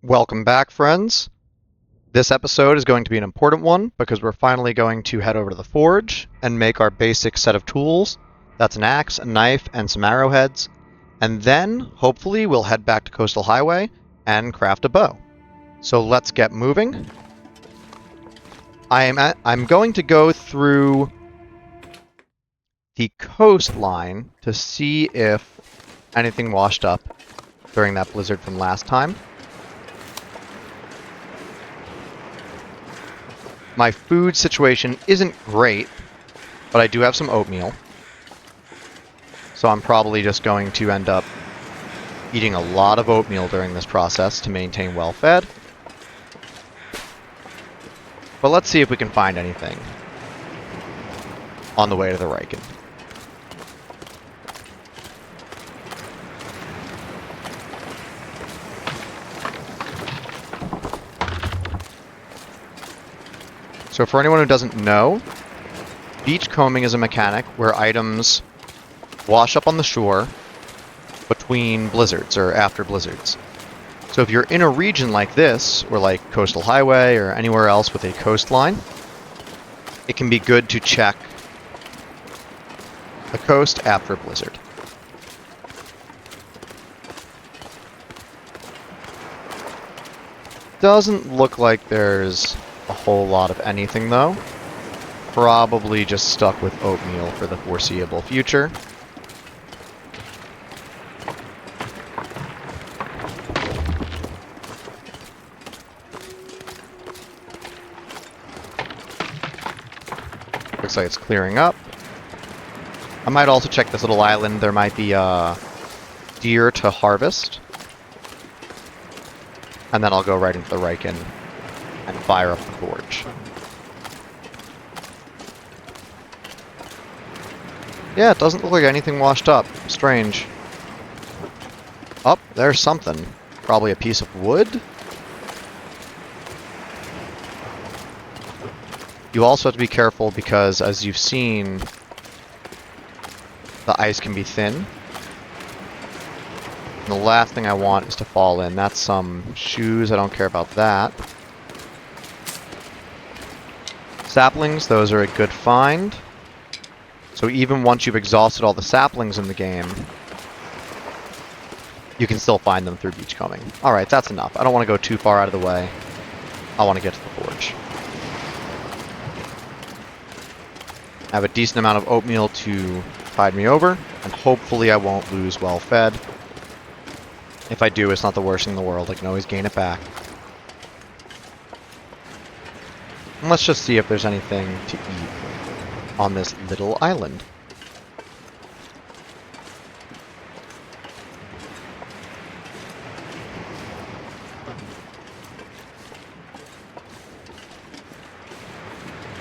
Welcome back, friends. This episode is going to be an important one because we're finally going to head over to the forge and make our basic set of tools. That's an axe, a knife, and some arrowheads. And then, hopefully, we'll head back to Coastal Highway and craft a bow. So let's get moving. I'm going to go through the coastline to see if anything washed up during that blizzard from last time. My food situation isn't great, but I do have some oatmeal. So I'm probably just going to end up eating a lot of oatmeal during this process to maintain well-fed. But let's see if we can find anything on the way to the Riken. So for anyone who doesn't know, beachcombing is a mechanic where items wash up on the shore between blizzards or after blizzards. So if you're in a region like this, or like Coastal Highway or anywhere else with a coastline, it can be good to check the coast after a blizzard. Doesn't look like there's a whole lot of anything though. Probably just stuck with oatmeal for the foreseeable future. Looks like it's clearing up. I might also check this little island. There might be deer to harvest. And then I'll go right into the Riken and fire up the forge. Yeah, it doesn't look like anything washed up. Strange. Oh, there's something. Probably a piece of wood? You also have to be careful because, as you've seen, the ice can be thin. And the last thing I want is to fall in. That's some shoes. I don't care about that. Saplings, those are a good find. So even once you've exhausted all the saplings in the game, you can still find them through beachcombing. Alright, that's enough. I don't want to go too far out of the way. I want to get to the forge. I have a decent amount of oatmeal to tide me over, and hopefully I won't lose well fed. If I do, it's not the worst thing in the world. I can always gain it back. And let's just see if there's anything to eat on this little island.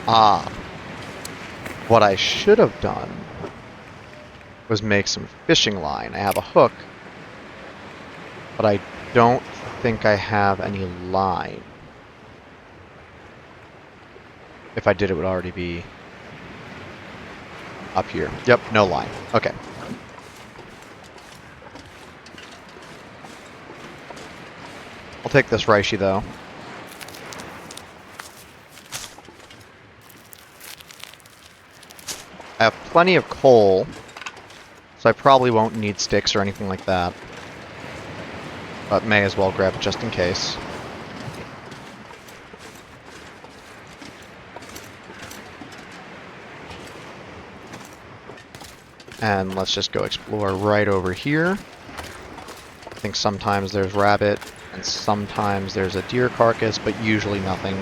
Ah. What I should have done was make some fishing line. I have a hook, but I don't think I have any line. If I did, it would already be up here. Yep, no line. Okay. I'll take this reishi, though. I have plenty of coal, so I probably won't need sticks or anything like that. But may as well grab it just in case. And let's just go explore right over here. I think sometimes there's rabbit, and sometimes there's a deer carcass, but usually nothing.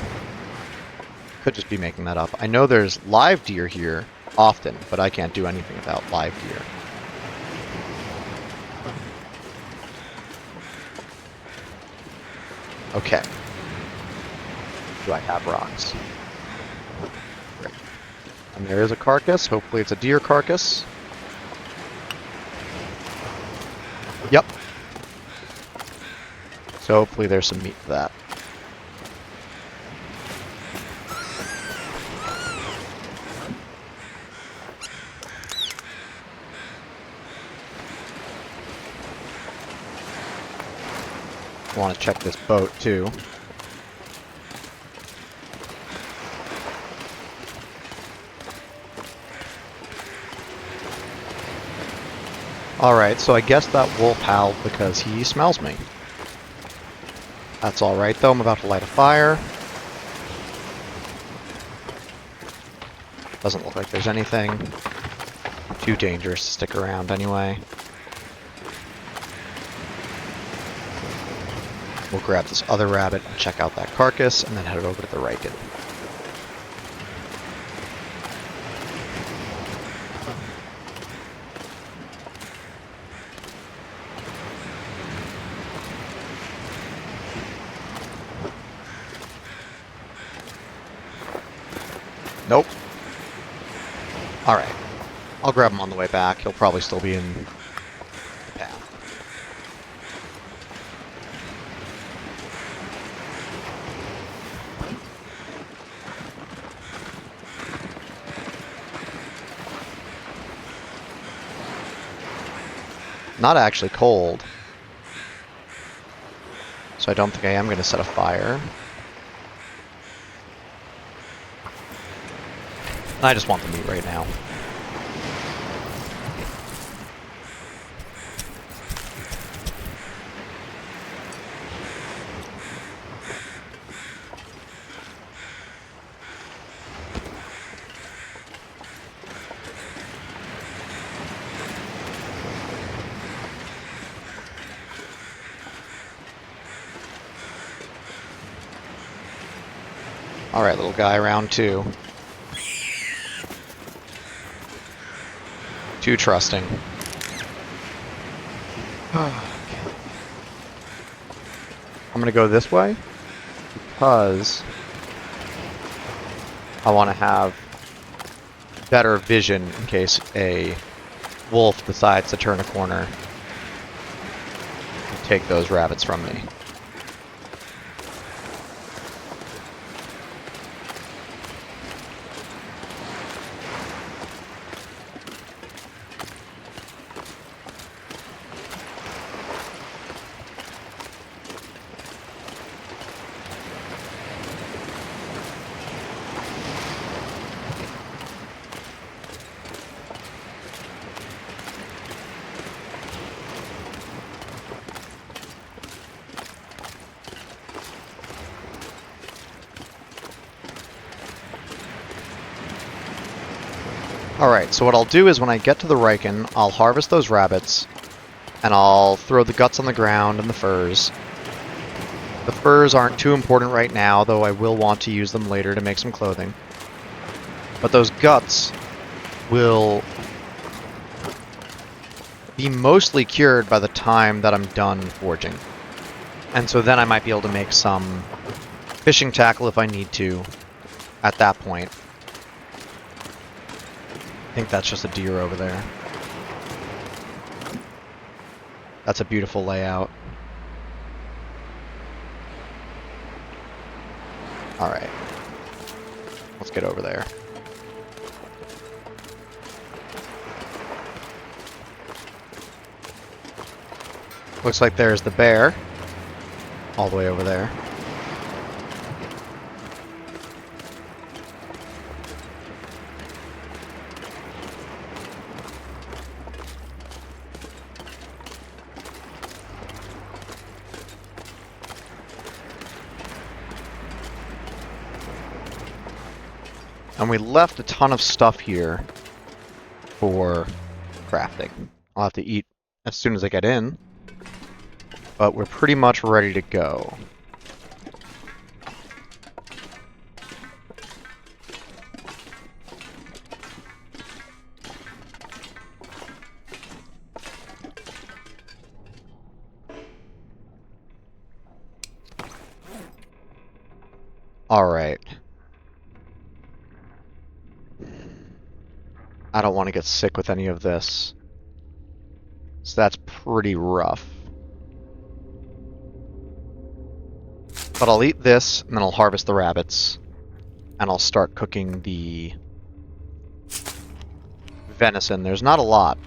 Could just be making that up. I know there's live deer here often, but I can't do anything about live deer. Okay. Do I have rocks? Great. And there is a carcass. Hopefully it's a deer carcass. Yep. So hopefully there's some meat for that. Want to check this boat too. Alright, so I guess that wolf howled because he smells me. That's alright though, I'm about to light a fire. Doesn't look like there's anything too dangerous to stick around anyway. We'll grab this other rabbit and check out that carcass, and then head over to the Riken. Nope. Alright. I'll grab him on the way back. He'll probably still be in the path. Not actually cold. So I don't think I am going to set a fire. I just want the meat right now. Alright, little guy, round two. Too trusting. I'm gonna go this way because I want to have better vision in case a wolf decides to turn a corner and take those rabbits from me. Alright, so what I'll do is when I get to the Riken, I'll harvest those rabbits, and I'll throw the guts on the ground and the furs. The furs aren't too important right now, though I will want to use them later to make some clothing. But those guts will be mostly cured by the time that I'm done forging. And so then I might be able to make some fishing tackle if I need to at that point. I think that's just a deer over there. That's a beautiful layout. Alright. Let's get over there. Looks like there's the bear. All the way over there. And we left a ton of stuff here for crafting. I'll have to eat as soon as I get in, but we're pretty much ready to go. All right. I don't want to get sick with any of this. So that's pretty rough. But I'll eat this, and then I'll harvest the rabbits, and I'll start cooking the venison. There's not a lot,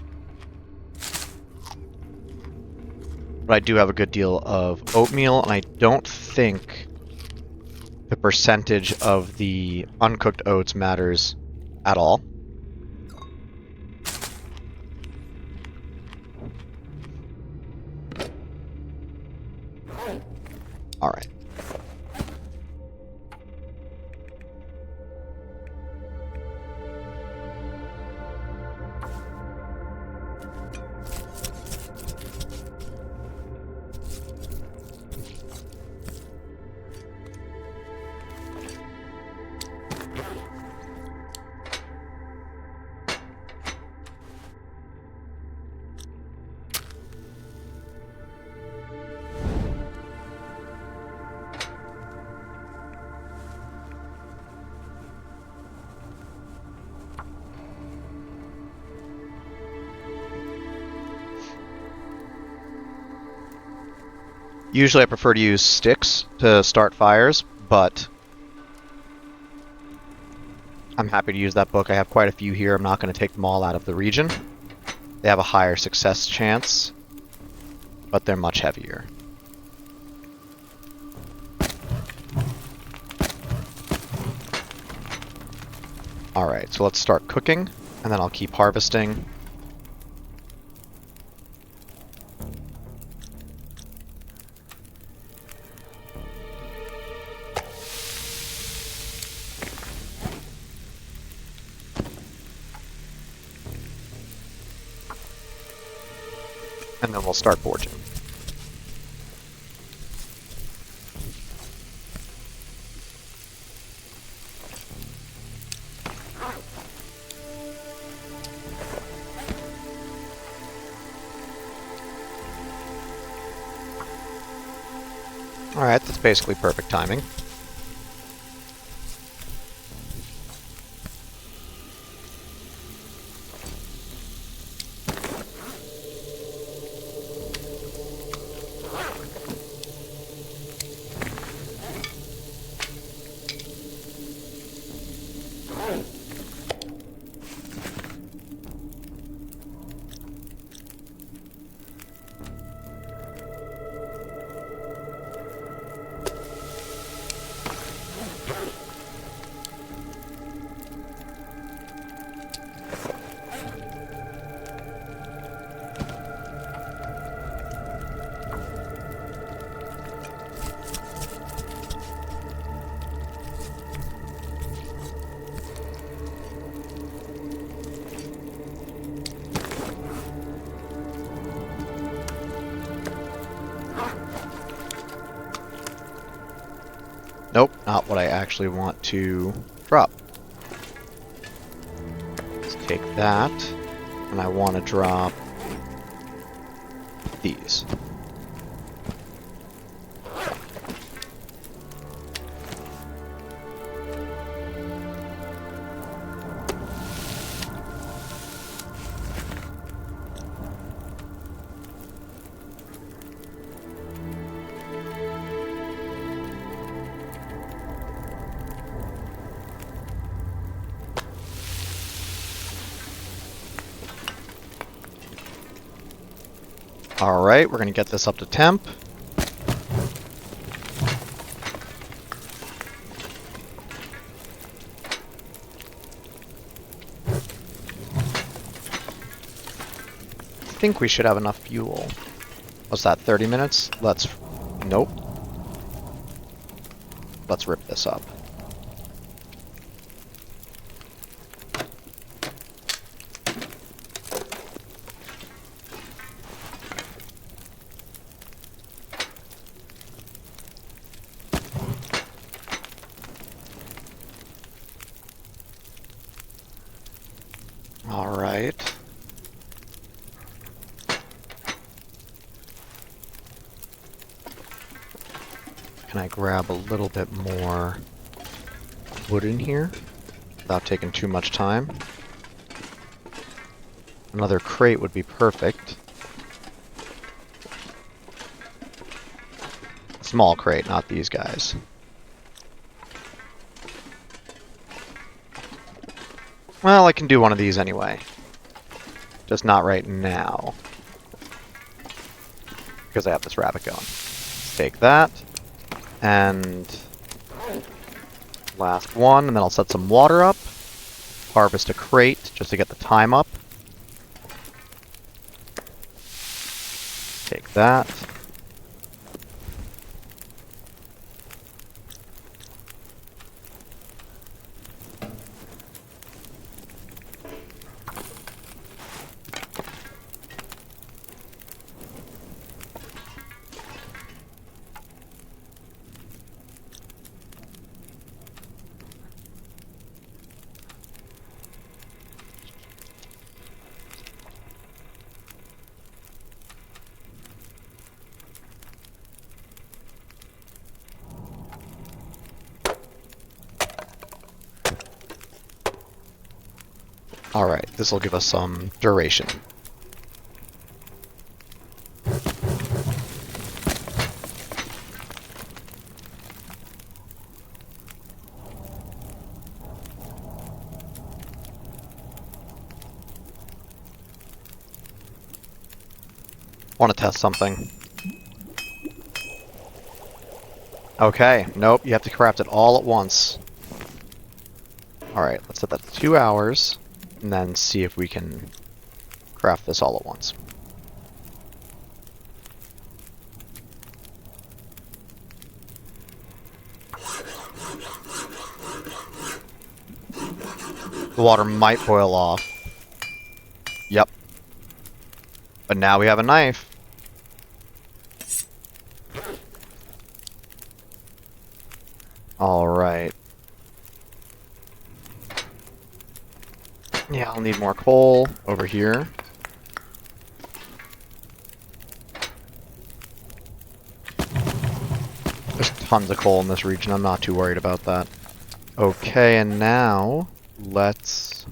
but I do have a good deal of oatmeal, and I don't think the percentage of the uncooked oats matters at all. All right. Usually I prefer to use sticks to start fires, but I'm happy to use that book. I have quite a few here. I'm not going to take them all out of the region. They have a higher success chance, but they're much heavier. Alright, so let's start cooking, and then I'll keep harvesting. And then we'll start forging. Alright, that's basically perfect timing. Nope, not what I actually want to drop. Let's take that, and I want to drop these. Alright, we're going to get this up to temp. I think we should have enough fuel. What's that, 30 minutes? Nope. Let's rip this up. Alright. Can I grab a little bit more wood in here without taking too much time? Another crate would be perfect. Let's small crate, not these guys. Well, I can do one of these anyway. Just not right now. Because I have this rabbit going. Let's take that. And last one, and then I'll set some water up. Harvest a crate just to get the time up. Take that. Alright, this will give us some duration. Want to test something. Okay, nope, you have to craft it all at once. Alright, let's set that to 2 hours. And then see if we can craft this all at once. The water might boil off. Yep. But now we have a knife. Alright. Yeah, I'll need more coal over here. There's tons of coal in this region, I'm not too worried about that. Okay, and now let's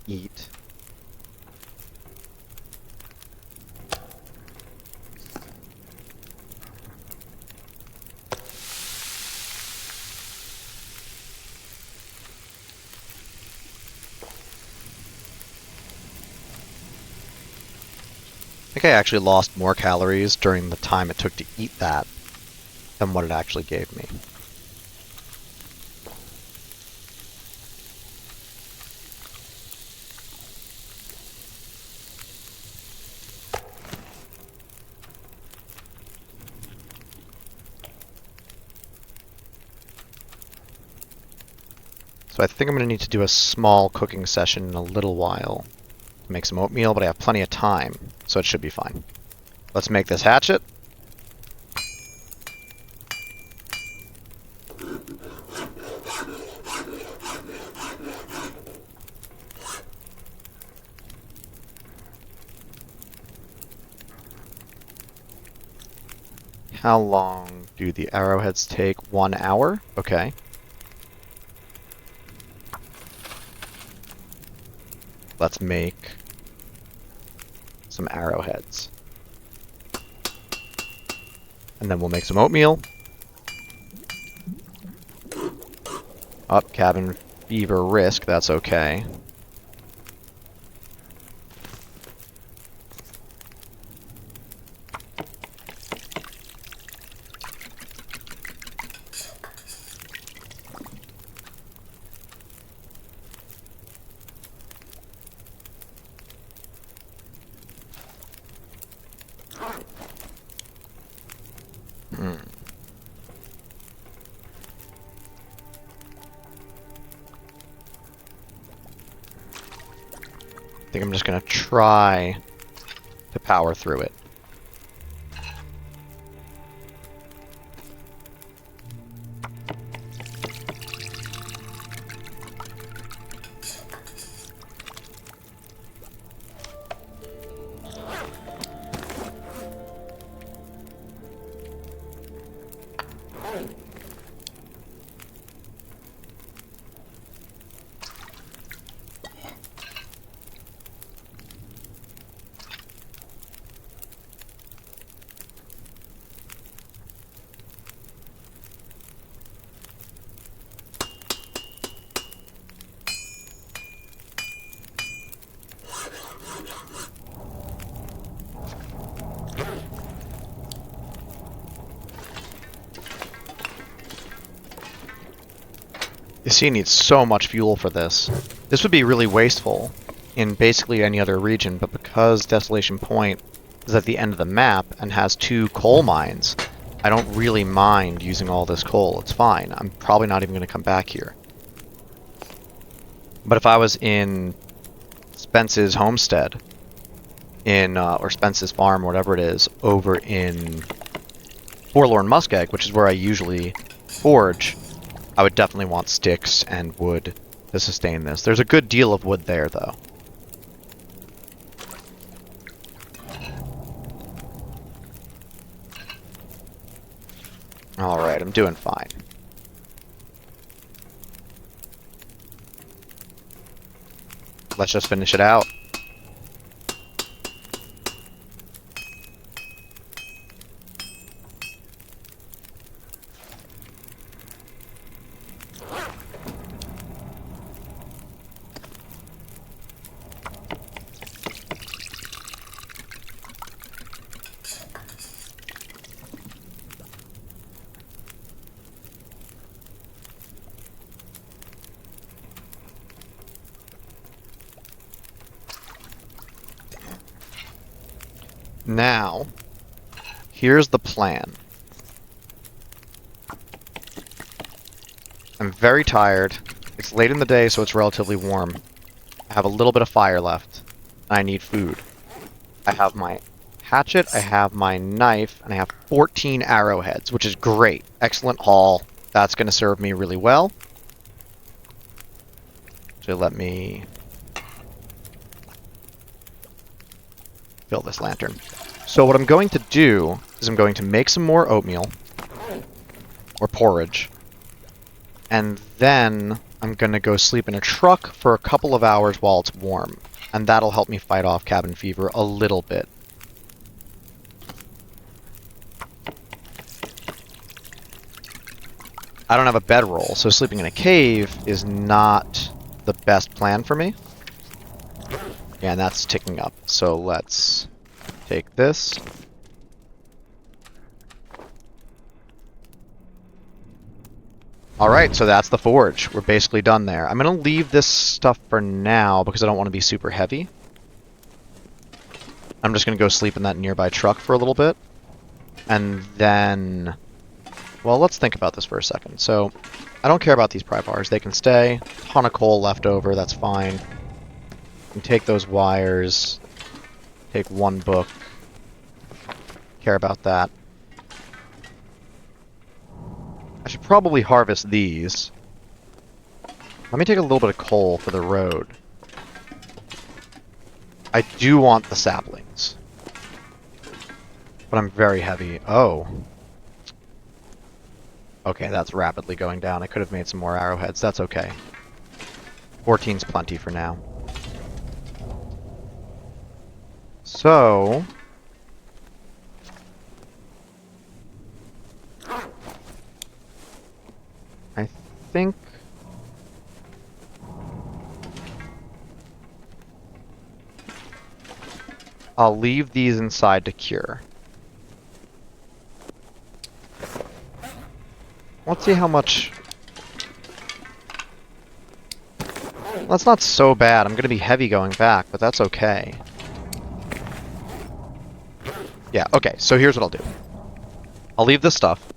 eat. I think I actually lost more calories during the time it took to eat that than what it actually gave me. So I think I'm going to need to do a small cooking session in a little while. Make some oatmeal, but I have plenty of time, so it should be fine. Let's make this hatchet. How long do the arrowheads take? 1 hour? Okay. Let's make some arrowheads. And then we'll make some oatmeal. Up, cabin fever risk, that's okay. I think I'm just gonna try to power through it. The sea needs so much fuel for this. This would be really wasteful in basically any other region, but because Desolation Point is at the end of the map and has 2 coal mines, I don't really mind using all this coal. It's fine. I'm probably not even going to come back here. But if I was in Spence's homestead, or Spence's farm, whatever it is, over in Forlorn Muskeg, which is where I usually forge, I would definitely want sticks and wood to sustain this. There's a good deal of wood there, though. Alright, I'm doing fine. Let's just finish it out. Now, here's the plan. I'm very tired. It's late in the day, so it's relatively warm. I have a little bit of fire left. I need food. I have my hatchet, I have my knife, and I have 14 arrowheads, which is great. Excellent haul. That's going to serve me really well. So let me fill this lantern. So what I'm going to do is I'm going to make some more oatmeal, or porridge, and then I'm going to go sleep in a truck for a couple of hours while it's warm, and that'll help me fight off cabin fever a little bit. I don't have a bedroll, so sleeping in a cave is not the best plan for me. Yeah, and that's ticking up, so let's take this. Alright, so that's the forge. We're basically done there. I'm going to leave this stuff for now because I don't want to be super heavy. I'm just going to go sleep in that nearby truck for a little bit. And then... well, let's think about this for a second. So, I don't care about these pry bars. They can stay. Ton of coal left over, that's fine. You can take those wires. Take one book. Care about that. I should probably harvest these. Let me take a little bit of coal for the road. I do want the saplings. But I'm very heavy. Oh. Okay, that's rapidly going down. I could have made some more arrowheads. That's okay. 14's plenty for now. So... I think... I'll leave these inside to cure. Let's see how much... That's not so bad. I'm going to be heavy going back, but that's okay. Yeah, okay, so here's what I'll do. I'll leave this stuff.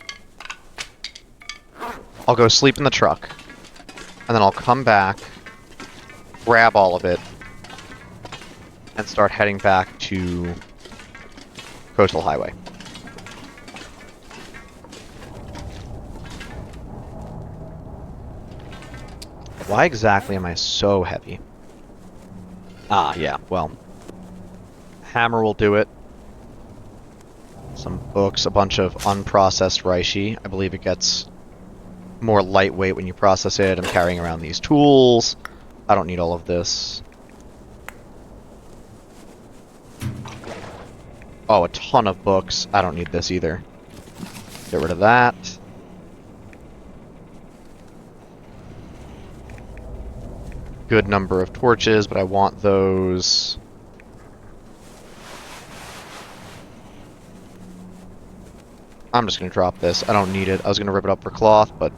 I'll go sleep in the truck. And then I'll come back, grab all of it, and start heading back to Coastal Highway. Why exactly am I so heavy? Ah, yeah, well. Hammer will do it. Some books, a bunch of unprocessed reishi. I believe it gets more lightweight when you process it. I'm carrying around these tools. I don't need all of this. Oh, a ton of books. I don't need this either. Get rid of that. Good number of torches, but I want those. I'm just going to drop this. I don't need it. I was going to rip it up for cloth, but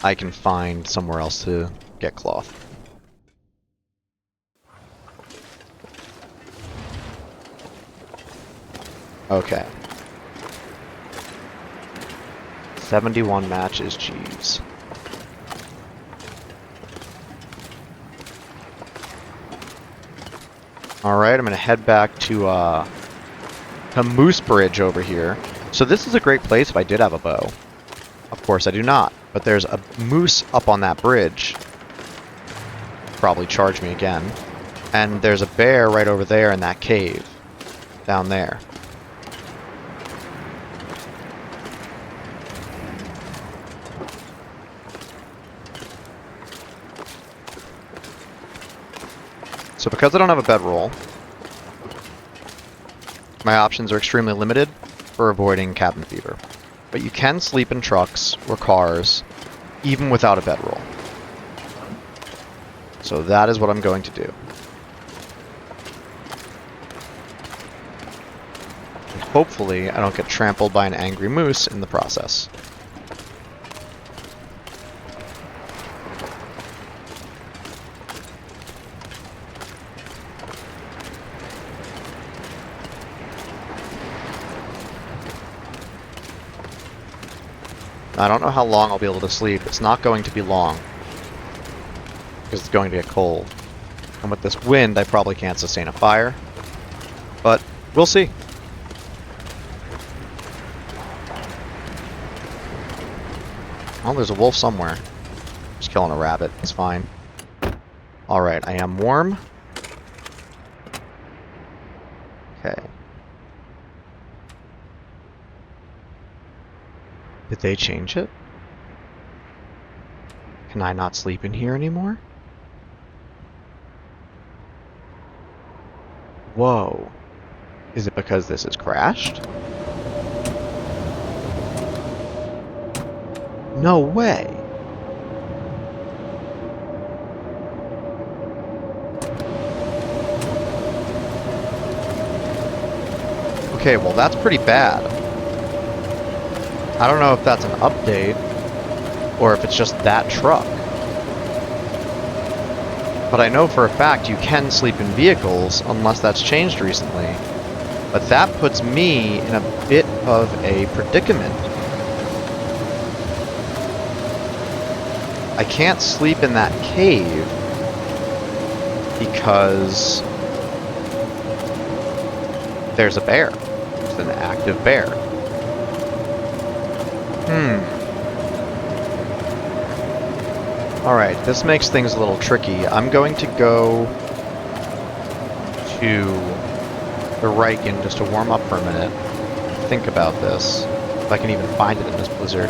I can find somewhere else to get cloth. Okay. 71 matches, jeez. Alright, I'm gonna head back to Moose Bridge over here. So this is a great place if I did have a bow. Of course I do not, but there's a moose up on that bridge. Probably charge me again. And there's a bear right over there in that cave. Down there. So because I don't have a bedroll, my options are extremely limited for avoiding cabin fever. But you can sleep in trucks or cars, even without a bedroll. So that is what I'm going to do. And hopefully I don't get trampled by an angry moose in the process. I don't know how long I'll be able to sleep. It's not going to be long. Because it's going to get cold. And with this wind, I probably can't sustain a fire. But we'll see. Oh, there's a wolf somewhere. Just killing a rabbit. It's fine. Alright, I am warm. Okay. Did they change it? Can I not sleep in here anymore? Whoa. Is it because this has crashed? No way! Okay, well that's pretty bad. I don't know if that's an update, or if it's just that truck. But I know for a fact you can sleep in vehicles, unless that's changed recently. But that puts me in a bit of a predicament. I can't sleep in that cave because there's a bear. It's an active bear. Alright, this makes things a little tricky. I'm going to go to the Riken just to warm up for a minute. Think about this. If I can even find it in this blizzard.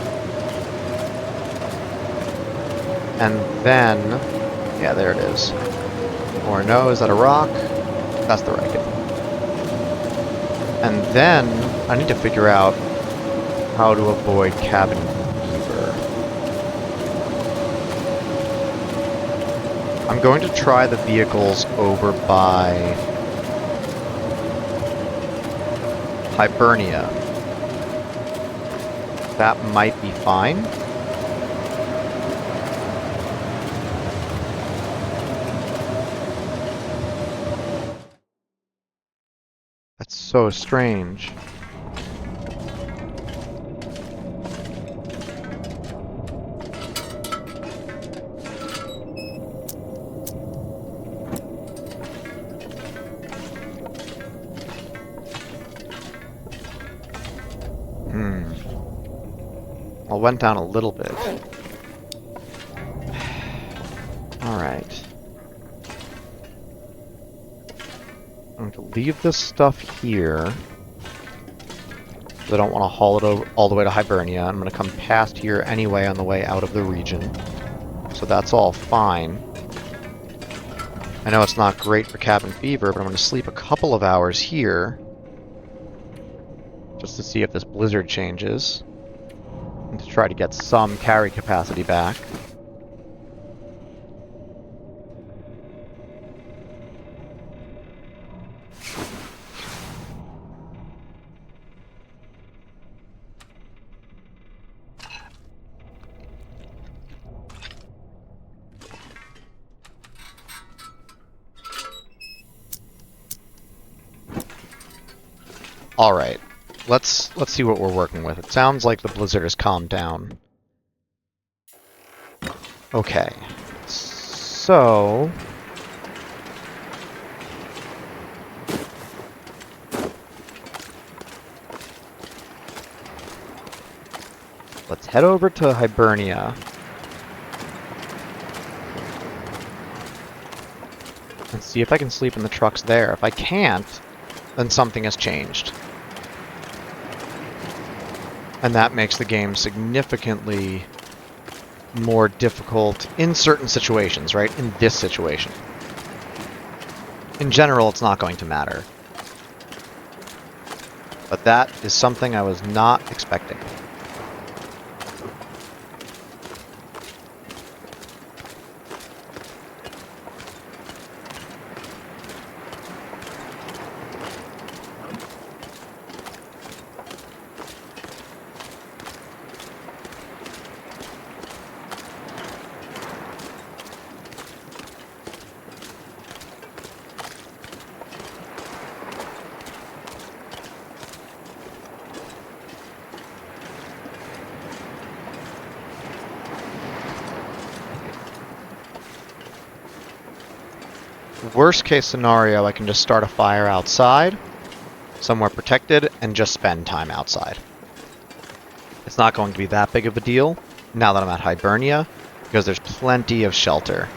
And then... yeah, there it is. Or no, is that a rock? That's the Riken. And then I need to figure out how to avoid cabin fever. I'm going to try the vehicles over by Hibernia. That might be fine. That's so strange. Well, went down a little bit. Alright. I'm going to leave this stuff here. I don't want to haul it over all the way to Hibernia. I'm going to come past here anyway on the way out of the region. So that's all fine. I know it's not great for cabin fever, but I'm going to sleep a couple of hours here. Just to see if this blizzard changes. And to try to get some carry capacity back. Alright. Let's see what we're working with. It sounds like the blizzard has calmed down. Okay. So... let's head over to Hibernia. And see if I can sleep in the trucks there. If I can't, then something has changed. And that makes the game significantly more difficult in certain situations, right? In this situation. In general, it's not going to matter. But that is something I was not expecting. Worst case scenario, I can just start a fire outside, somewhere protected, and just spend time outside. It's not going to be that big of a deal now that I'm at Hibernia, because there's plenty of shelter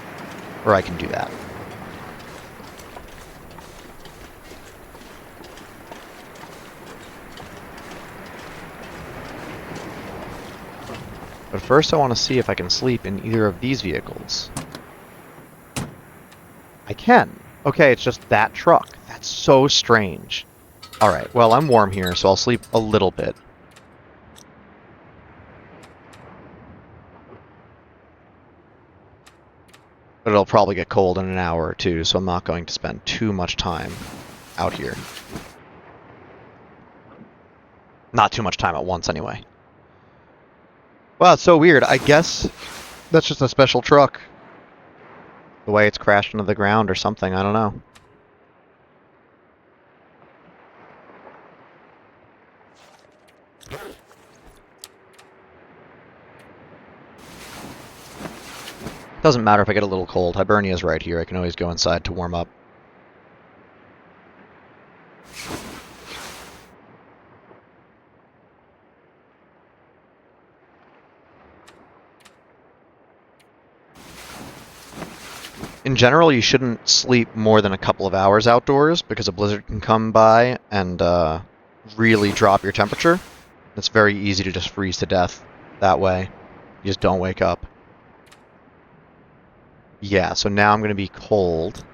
where I can do that. But first I want to see if I can sleep in either of these vehicles. I can. Okay, it's just that truck. That's so strange. Alright, well, I'm warm here, so I'll sleep a little bit. But it'll probably get cold in an hour or two, so I'm not going to spend too much time out here. Not too much time at once, anyway. Wow, it's so weird. I guess that's just a special truck. The way it's crashed into the ground or something, I don't know. Doesn't matter if I get a little cold. Hibernia's right here. I can always go inside to warm up. In general, you shouldn't sleep more than a couple of hours outdoors because a blizzard can come by and really drop your temperature. It's very easy to just freeze to death that way. You just don't wake up. Yeah, so now I'm going to be cold.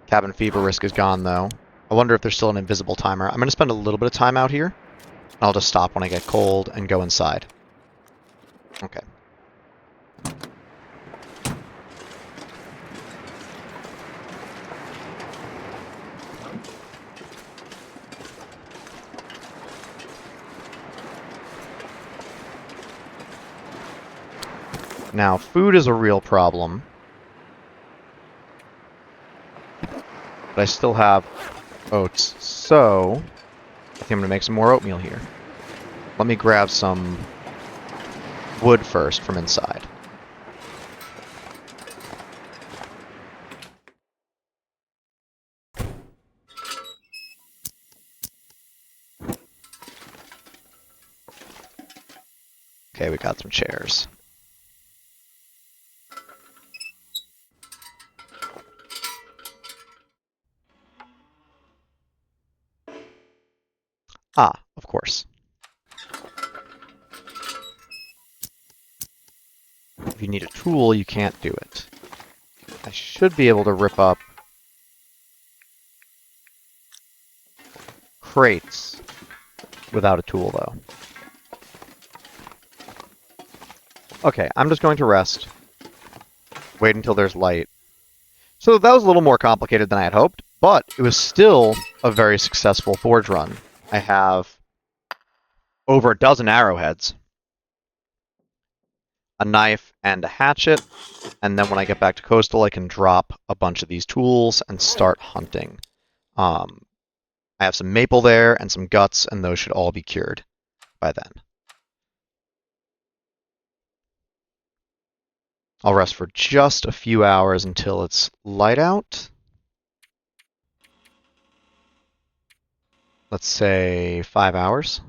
Cabin fever risk is gone, though. I wonder if there's still an invisible timer. I'm going to spend a little bit of time out here. I'll just stop when I get cold and go inside. Okay. Now, food is a real problem. But I still have oats, so I think I'm going to make some more oatmeal here. Let me grab some wood first from inside. Okay, we got some chairs. Ah, of course. If you need a tool, you can't do it. I should be able to rip up crates without a tool, though. Okay, I'm just going to rest. Wait until there's light. So that was a little more complicated than I had hoped, but it was still a very successful forge run. I have over a dozen arrowheads, a knife, and a hatchet, and then when I get back to coastal, I can drop a bunch of these tools and start hunting. I have some maple there and some guts, and those should all be cured by then. I'll rest for just a few hours until it's light out. Let's say 5 hours.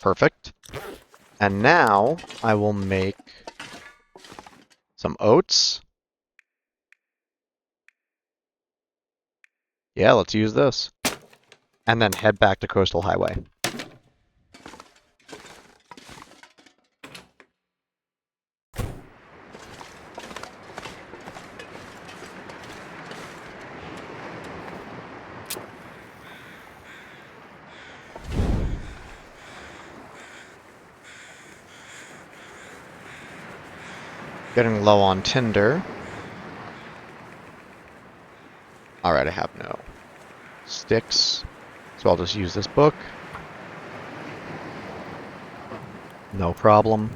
Perfect. And now I will make some oats. Yeah, let's use this. And then head back to Coastal Highway. Getting low on tinder. Alright, I have no sticks, so I'll just use this book. No problem.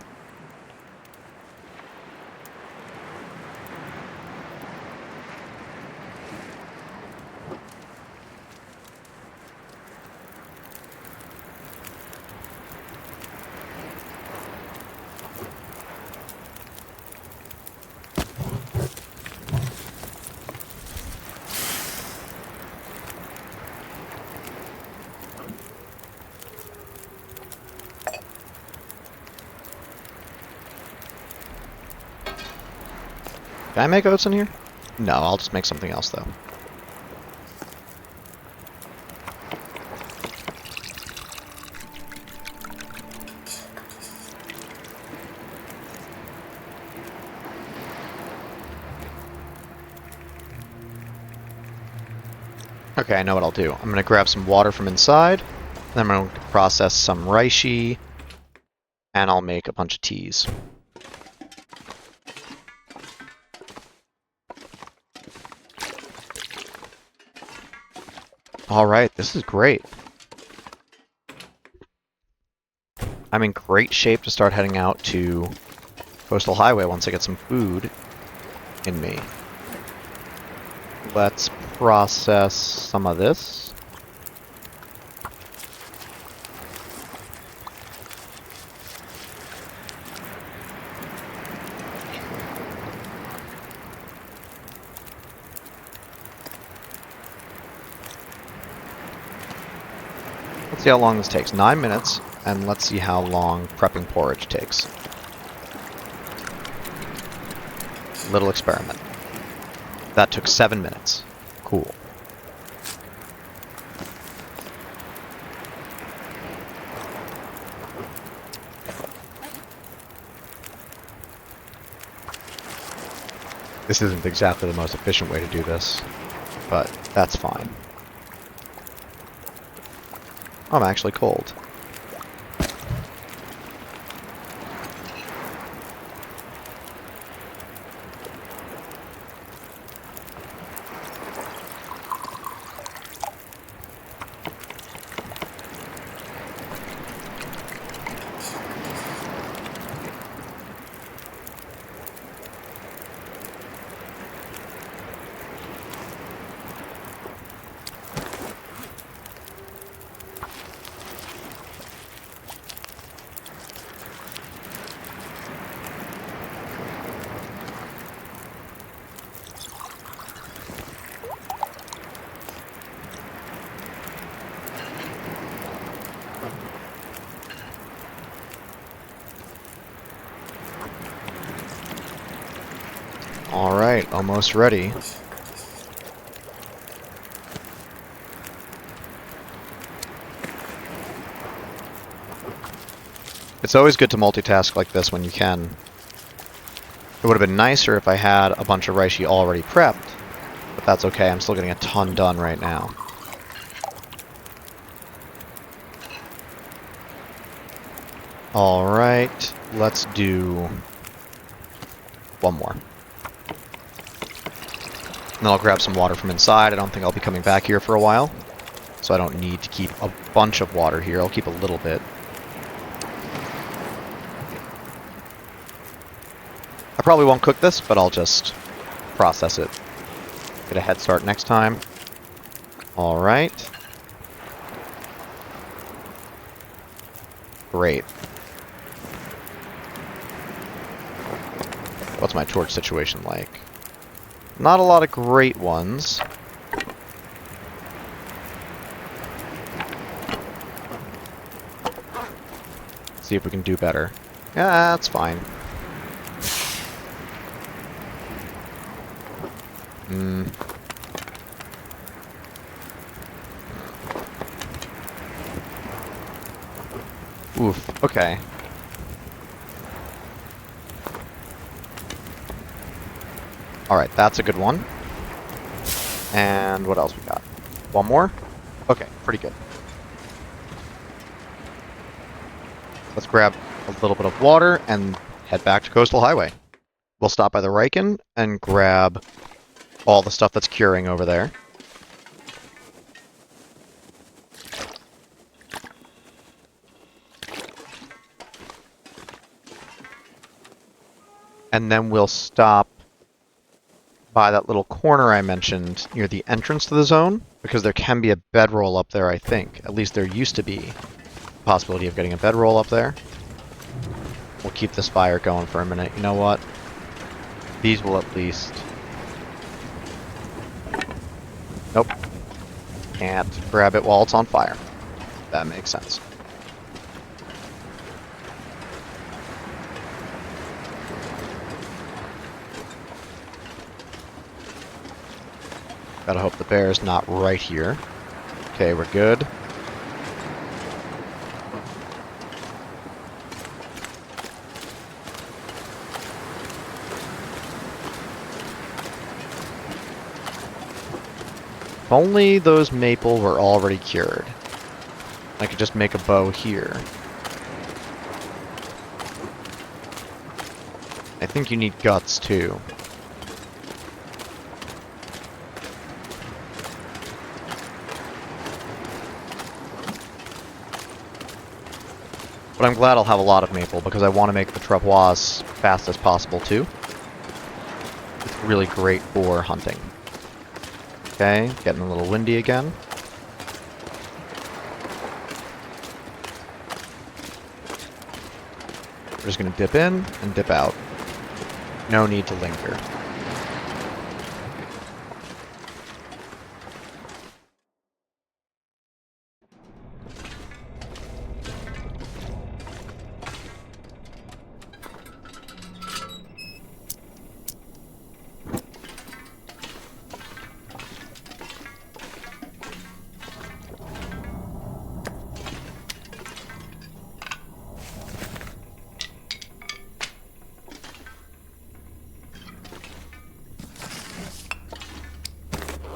Can I make oats in here? No, I'll just make something else though. Okay, I know what I'll do. I'm going to grab some water from inside, then I'm going to process some reishi, and I'll make a bunch of teas. Alright, this is great. I'm in great shape to start heading out to Coastal Highway once I get some food in me. Let's process some of this. Let's see how long this takes. 9 minutes, and let's see how long prepping porridge takes. Little experiment. That took 7 minutes. Cool. This isn't exactly the most efficient way to do this, but that's fine. I'm actually cold. Alright, almost ready. It's always good to multitask like this when you can. It would have been nicer if I had a bunch of reishi already prepped, but that's okay, I'm still getting a ton done right now. Alright, let's do one more. And then I'll grab some water from inside. I don't think I'll be coming back here for a while, so I don't need to keep a bunch of water here. I'll keep a little bit. I probably won't cook this, but I'll just process it. Get a head start next time. Alright. Great. What's my torch situation like? Not a lot of great ones. See if we can do better. Yeah, that's fine. Oof, okay. Alright, that's a good one. And what else we got? One more? Okay, pretty good. Let's grab a little bit of water and head back to Coastal Highway. We'll stop by the Riken and grab all the stuff that's curing over there. And then we'll stop by that little corner I mentioned near the entrance to the zone, because there can be a bedroll up there, I think. At least there used to be a possibility of getting a bedroll up there. We'll keep this fire going for a minute. You know what? These will at least... Nope. Can't grab it while it's on fire. That makes sense. Gotta hope the bear's not right here. Okay, we're good. If only those maple were already cured. I could just make a bow here. I think you need guts too. But I'm glad I'll have a lot of maple, because I want to make the trappois as fast as possible too. It's really great for hunting. Okay, getting a little windy again. We're just going to dip in and dip out. No need to linger.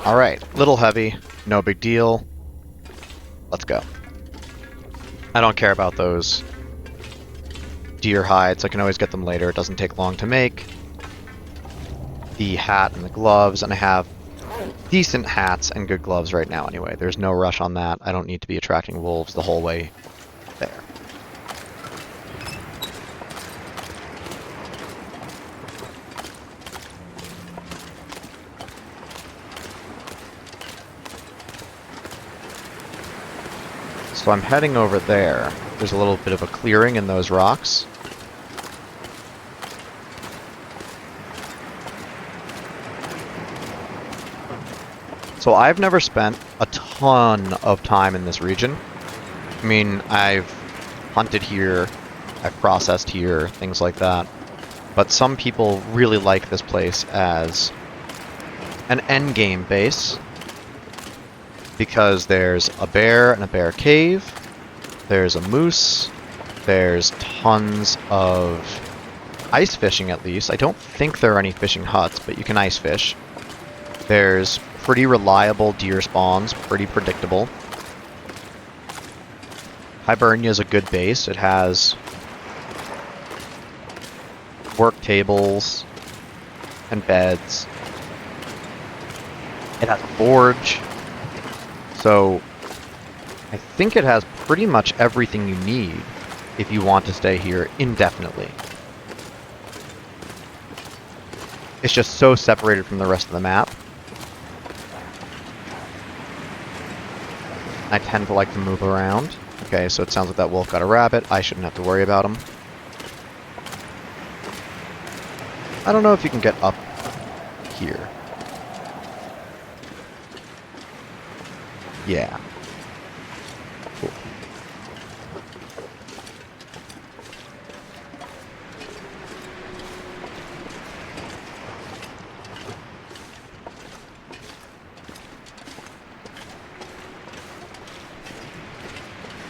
Alright, little heavy, no big deal. Let's go. I don't care about those deer hides, I can always get them later, it doesn't take long to make. The hat and the gloves, and I have decent hats and good gloves right now anyway. There's no rush on that, I don't need to be attracting wolves the whole way there. So I'm heading over there. There's a little bit of a clearing in those rocks. So I've never spent a ton of time in this region. I mean, I've hunted here, I've processed here, things like that. But some people really like this place as an endgame base, because there's a bear and a bear cave, there's a moose, there's tons of ice fishing at least. I don't think there are any fishing huts, but you can ice fish. There's pretty reliable deer spawns, pretty predictable. Hibernia is a good base. It has work tables and beds. It has a forge. So I think it has pretty much everything you need if you want to stay here indefinitely. It's just so separated from the rest of the map. I tend to like to move around. Okay, so it sounds like that wolf got a rabbit. I shouldn't have to worry about him. I don't know if you can get up here. Yeah. Cool.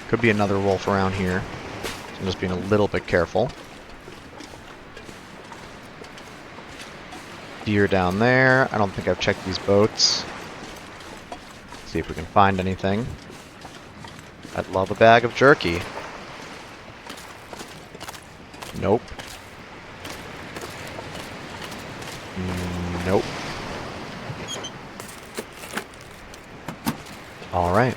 Could be another wolf around here. So I'm just being a little bit careful. Deer down there. I don't think I've checked these boats. See if we can find anything. I'd love a bag of jerky. Nope. Nope. Alright.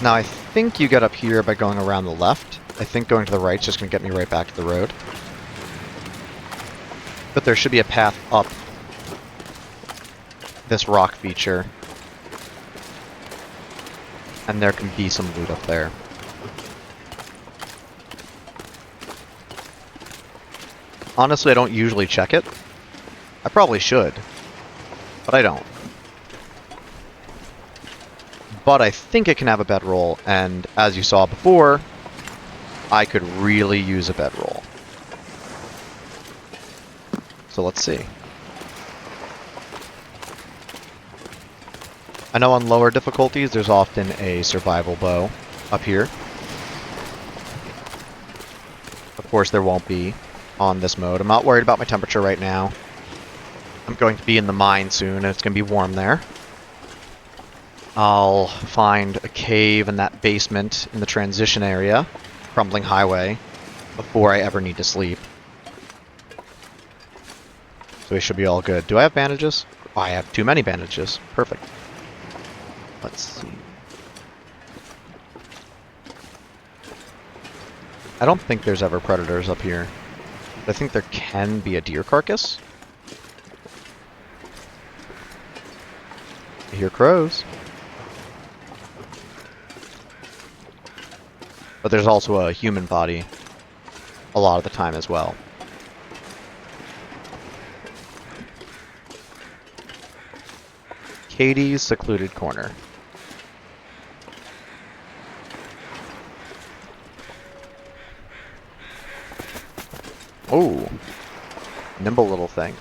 Now I think you get up here by going around the left. I think going to the right is just going to get me right back to the road. But there should be a path up this rock feature. And there can be some loot up there. Honestly, I don't usually check it. I probably should, but I don't. But I think it can have a bedroll, and as you saw before, I could really use a bedroll. So let's see. I know on lower difficulties there's often a survival bow up here. Of course there won't be on this mode. I'm not worried about my temperature right now. I'm going to be in the mine soon, and it's going to be warm there. I'll find a cave in that basement in the transition area, crumbling highway, before I ever need to sleep. So we should be all good. Do I have bandages? Oh, I have too many bandages. Perfect. Let's see. I don't think there's ever predators up here. I think there can be a deer carcass. I hear crows. But there's also a human body a lot of the time as well. Katie's secluded corner. Oh, nimble little thing.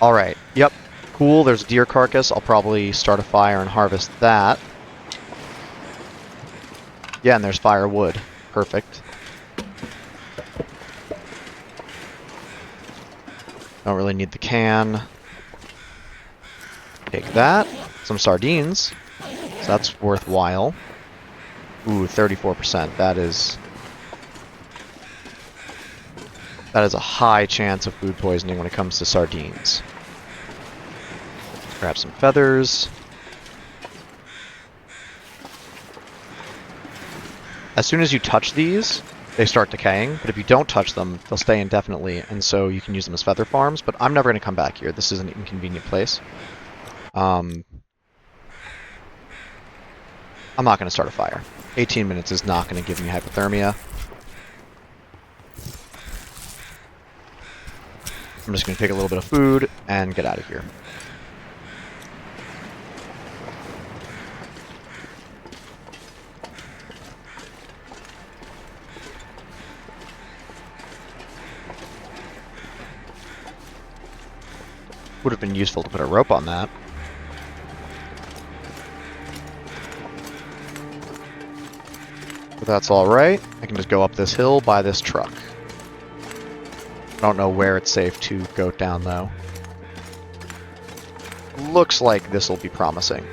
Alright, yep, cool, there's a deer carcass. I'll probably start a fire and harvest that. Yeah, and there's firewood. Perfect. Don't really need the can. Take that. Some sardines. So that's worthwhile. Ooh, 34%. That is a high chance of food poisoning when it comes to sardines. Grab some feathers. As soon as you touch these, they start decaying, but if you don't touch them, they'll stay indefinitely, and so you can use them as feather farms, but I'm never going to come back here. This is an inconvenient place. I'm not going to start a fire. 18 minutes is not going to give me hypothermia. I'm just going to take a little bit of food and get out of here. Would have been useful to put a rope on that. But that's alright. I can just go up this hill by this truck. I don't know where it's safe to goat down, though. Looks like this will be promising.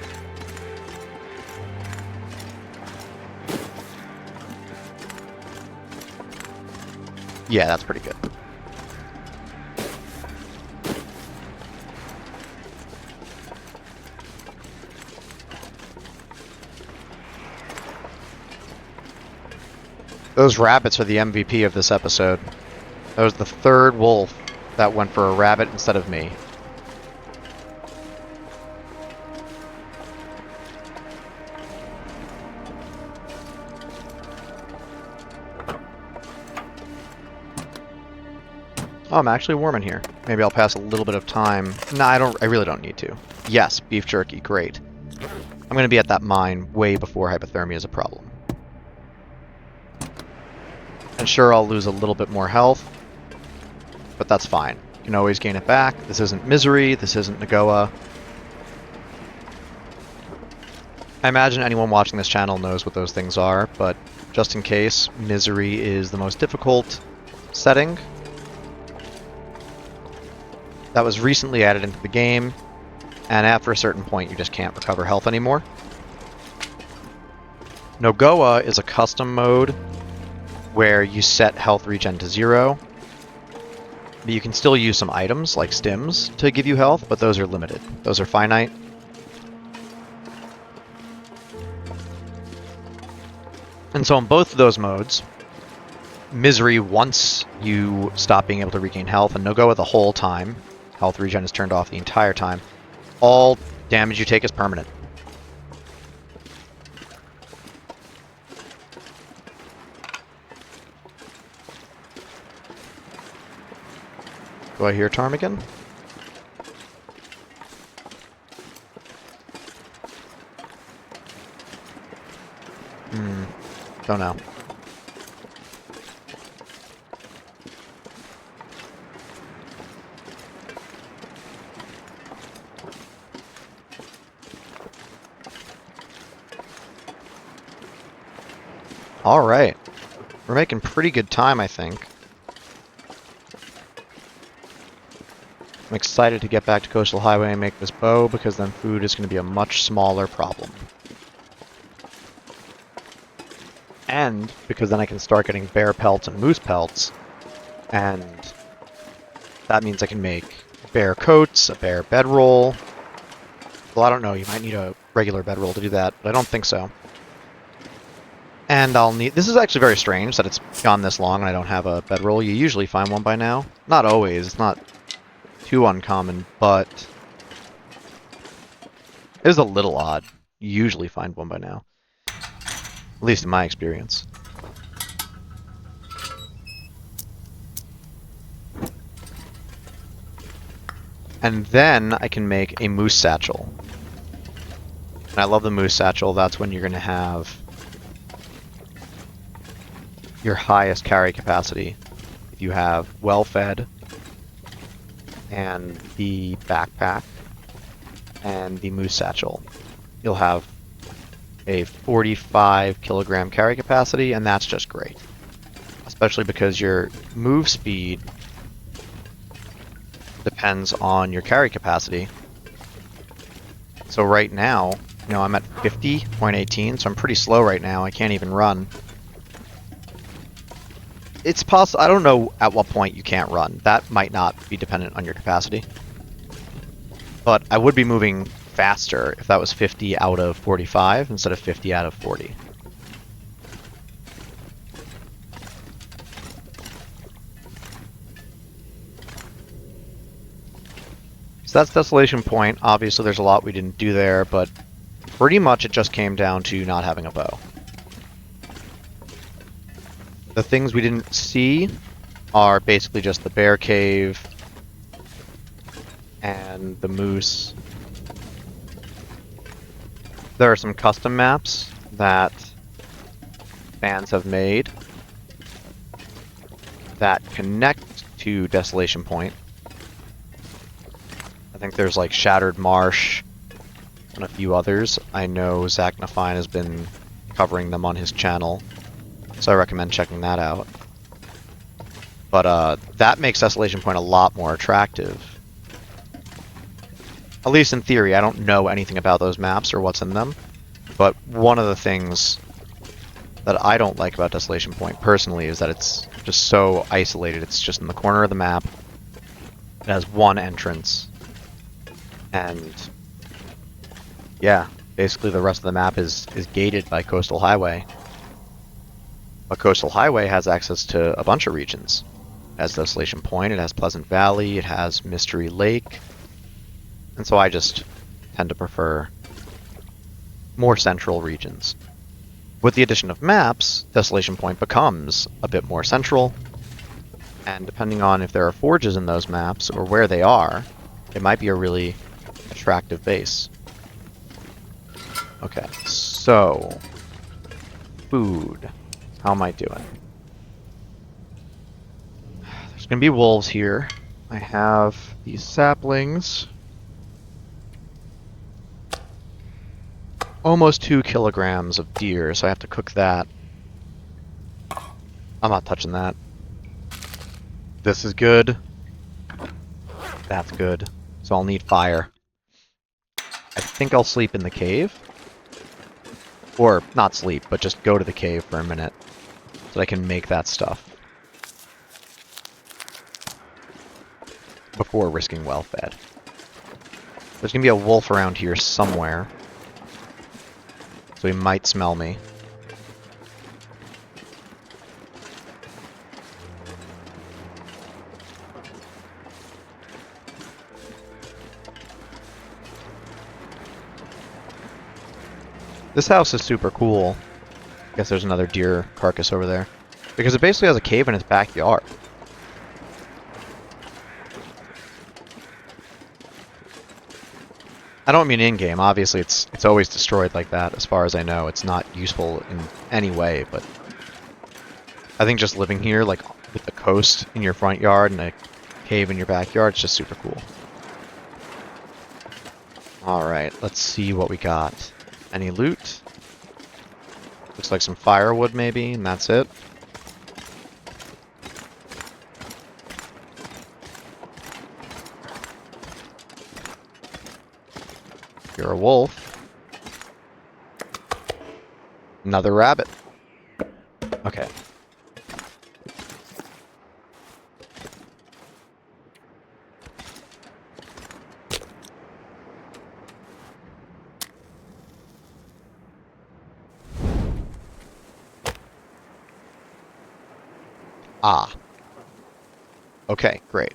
Yeah, that's pretty good. Those rabbits are the MVP of this episode. That was the third wolf that went for a rabbit instead of me. Oh, I'm actually warm in here. Maybe I'll pass a little bit of time. Nah, I really don't need to. Yes, beef jerky, great. I'm going to be at that mine way before hypothermia is a problem. And sure, I'll lose a little bit more health, but that's fine. You can always gain it back. This isn't Misery, this isn't Nagoa. I imagine anyone watching this channel knows what those things are, but just in case, Misery is the most difficult setting. That was recently added into the game, and after a certain point you just can't recover health anymore. Nagoa is a custom mode where you set health regen to 0, but you can still use some items like stims to give you health, but those are limited. Those are finite. And so in both of those modes, Misery, once you stop being able to regain health, and Nagoa the whole time, health regen is turned off the entire time, all damage you take is permanent. Do I hear ptarmigan? Don't know. Alright. We're making pretty good time, I think. I'm excited to get back to Coastal Highway and make this bow, because then food is going to be a much smaller problem. And because then I can start getting bear pelts and moose pelts, and that means I can make bear coats, a bear bedroll. Well, I don't know, you might need a regular bedroll to do that, but I don't think so. And I'll need... This is actually very strange that it's gone this long and I don't have a bedroll. You usually find one by now. Not always, it's not too uncommon, but it is a little odd. You usually find one by now. At least in my experience. And then I can make a moose satchel. And I love the moose satchel. That's when you're going to have your highest carry capacity. If you have well-fed, and the backpack, and the moose satchel, you'll have a 45 kilogram carry capacity, and that's just great. Especially because your move speed depends on your carry capacity. So right now, you know, I'm at 50.18, so I'm pretty slow right now. I can't even run. It's possible. I don't know at what point you can't run. That might not be dependent on your capacity. But I would be moving faster if that was 50 out of 45 instead of 50 out of 40. So that's Desolation Point. Obviously there's a lot we didn't do there, but pretty much it just came down to not having a bow. The things we didn't see are basically just the bear cave and the moose. There are some custom maps that fans have made that connect to Desolation Point. I think there's like Shattered Marsh and a few others. I know Zach Nafine has been covering them on his channel, so I recommend checking that out. But that makes Desolation Point a lot more attractive. At least in theory. I don't know anything about those maps or what's in them. But one of the things that I don't like about Desolation Point personally is that it's just so isolated. It's just in the corner of the map. It has one entrance. And yeah, basically the rest of the map is gated by Coastal Highway. But Coastal Highway has access to a bunch of regions. It has Desolation Point, it has Pleasant Valley, it has Mystery Lake. And so I just tend to prefer more central regions. With the addition of maps, Desolation Point becomes a bit more central, and depending on if there are forges in those maps or where they are, it might be a really attractive base. Okay, so food. How am I doing? There's gonna be wolves here. I have these saplings. Almost 2 kilograms of deer, so I have to cook that. I'm not touching that. This is good. That's good. So I'll need fire. I think I'll sleep in the cave. Or, not sleep, but just go to the cave for a minute. So that I can make that stuff. Before risking well-fed. There's gonna be a wolf around here somewhere. So he might smell me. This house is super cool. I guess there's another deer carcass over there. Because it basically has a cave in its backyard. I don't mean in-game. Obviously, it's always destroyed like that, as far as I know. It's not useful in any way, but I think just living here, like, with the coast in your front yard and a cave in your backyard, it's just super cool. Alright, let's see what we got. Any loot? Looks like some firewood, maybe, and that's it. You're a wolf. Another rabbit. Okay. Ah. Okay, great.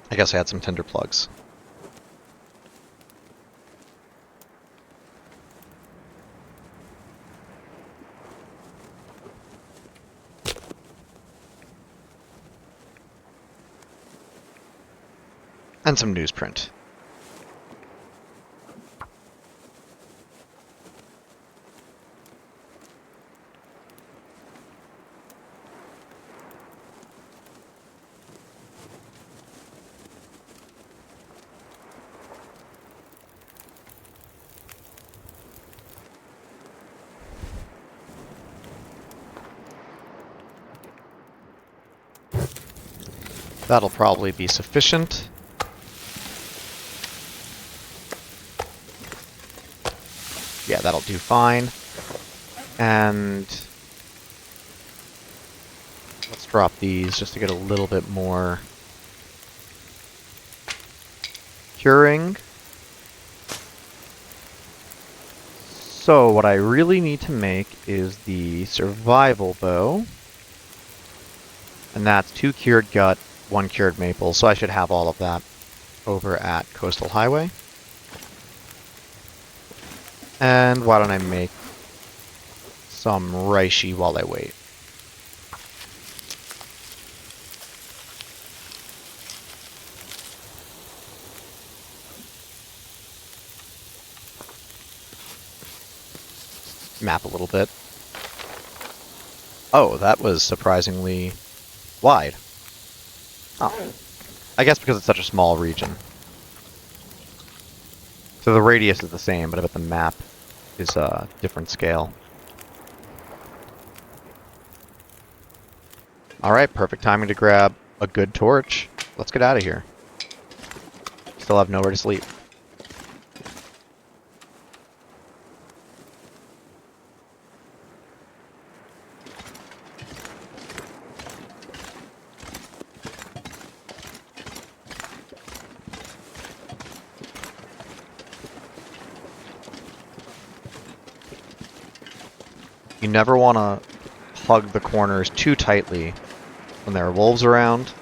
I guess I had some tinder plugs. And some newsprint. That'll probably be sufficient. Yeah, that'll do fine. And let's drop these just to get a little bit more curing. So what I really need to make is the survival bow. And that's 2 cured gut, 1 cured maple, so I should have all of that over at Coastal Highway. And why don't I make some reishi while I wait. Map a little bit. Oh, that was surprisingly wide. Oh. I guess because it's such a small region. So the radius is the same, but I bet the map is a different scale. Alright, perfect timing to grab a good torch. Let's get out of here. Still have nowhere to sleep. You never want to hug the corners too tightly when there are wolves around.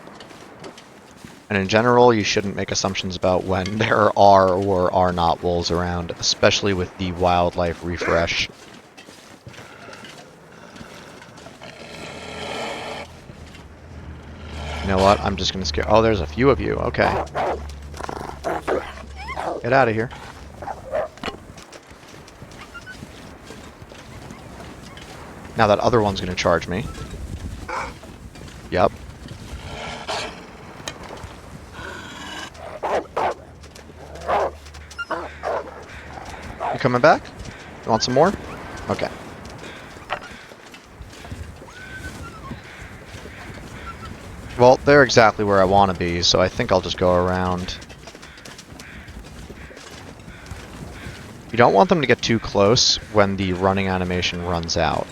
And in general, you shouldn't make assumptions about when there are or are not wolves around, especially with the wildlife refresh. You know what? I'm just going to scare... Oh, there's a few of you. Okay. Get out of here. Now that other one's going to charge me. Yep. You coming back? You want some more? Okay. Well, they're exactly where I want to be, so I think I'll just go around. You don't want them to get too close when the running animation runs out.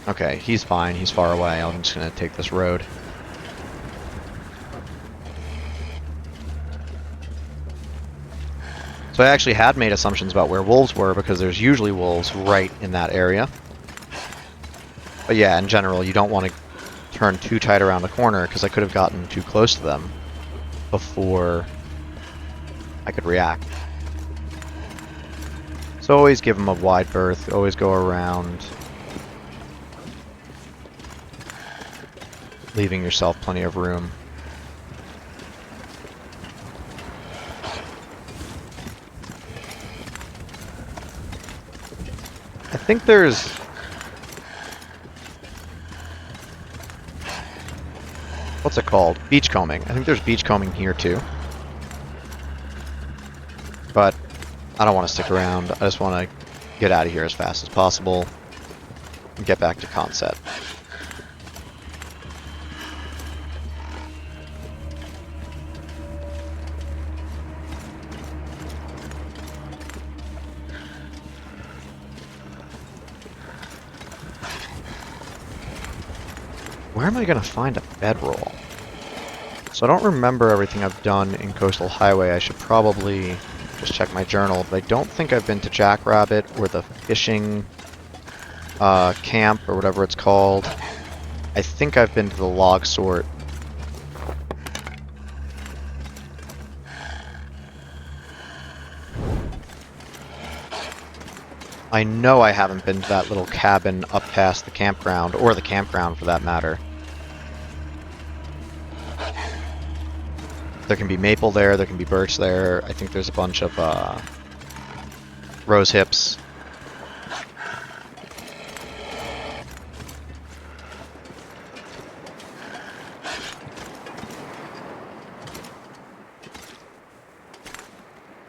Okay, he's fine. He's far away. I'm just going to take this road. So I actually had made assumptions about where wolves were because there's usually wolves right in that area. But yeah, in general, you don't want to turn too tight around the corner because I could have gotten too close to them before I could react. So always give them a wide berth, always go around, leaving yourself plenty of room. I think there's... What's it called? Beachcombing. I think there's beachcombing here too. But I don't want to stick around. I just want to get out of here as fast as possible and get back to Concept. Where am I going to find a bedroll? So I don't remember everything I've done in Coastal Highway. I should probably just check my journal, but I don't think I've been to Jackrabbit or the fishing camp or whatever it's called. I think I've been to the log sort. I know I haven't been to that little cabin up past the campground, or the campground for that matter. There can be maple there, there can be birch there. I think there's a bunch of rose hips.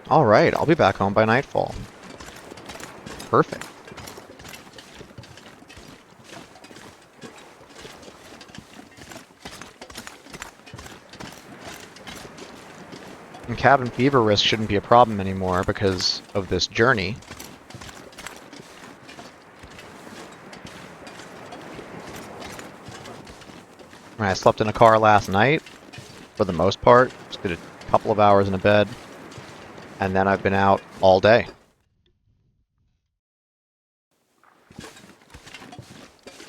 Alright, I'll be back home by nightfall. Perfect. And cabin fever risk shouldn't be a problem anymore because of this journey. I slept in a car last night, for the most part. Just did a couple of hours in a bed. And then I've been out all day.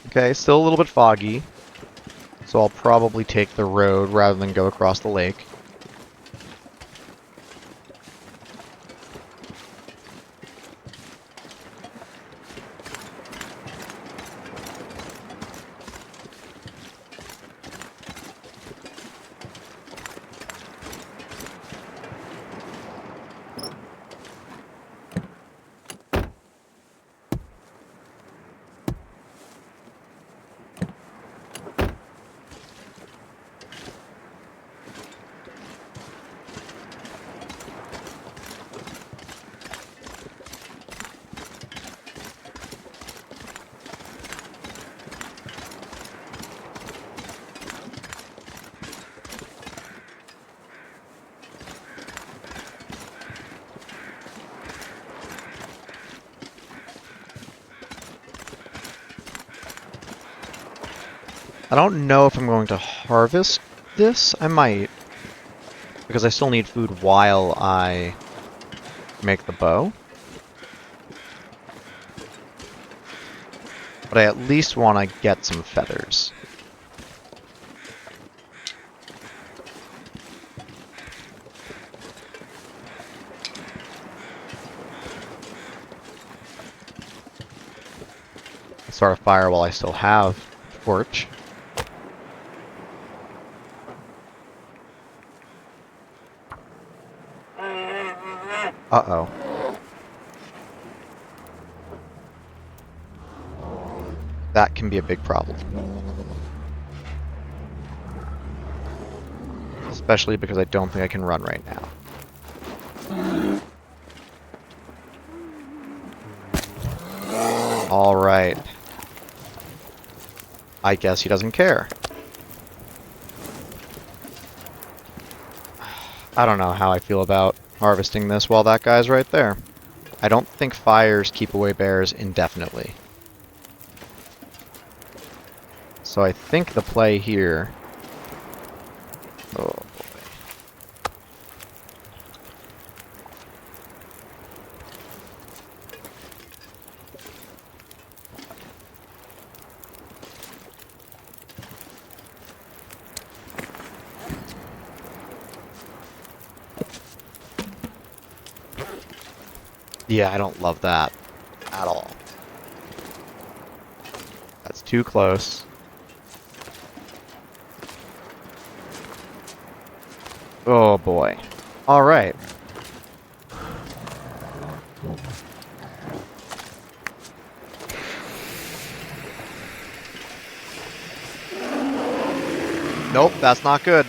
Okay, still a little bit foggy. So I'll probably take the road rather than go across the lake. I don't know if I'm going to harvest this. I might. Because I still need food while I make the bow. But I at least want to get some feathers. Start a fire while I still have torch. Uh-oh. That can be a big problem. Especially because I don't think I can run right now. Alright. I guess he doesn't care. I don't know how I feel about harvesting this while that guy's right there. I don't think fires keep away bears indefinitely. So I think the play here... Oh boy. Yeah, I don't love that at all. That's too close. Oh boy. Alright. Nope, that's not good.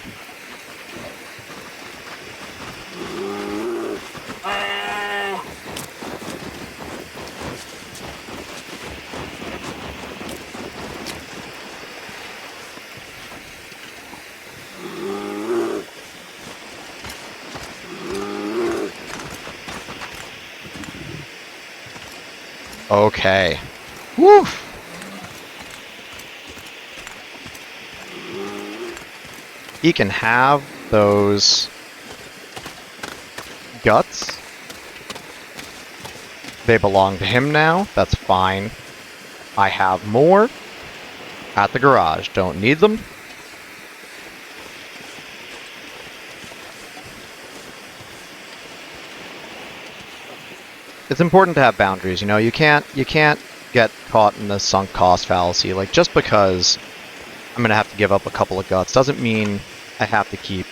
Okay. Woo! He can have those guts. They belong to him now. That's fine. I have more at the garage. Don't need them. It's important to have boundaries, you know. You can't get caught in the sunk cost fallacy. Like, just because I'm gonna have to give up a couple of guts doesn't mean I have to keep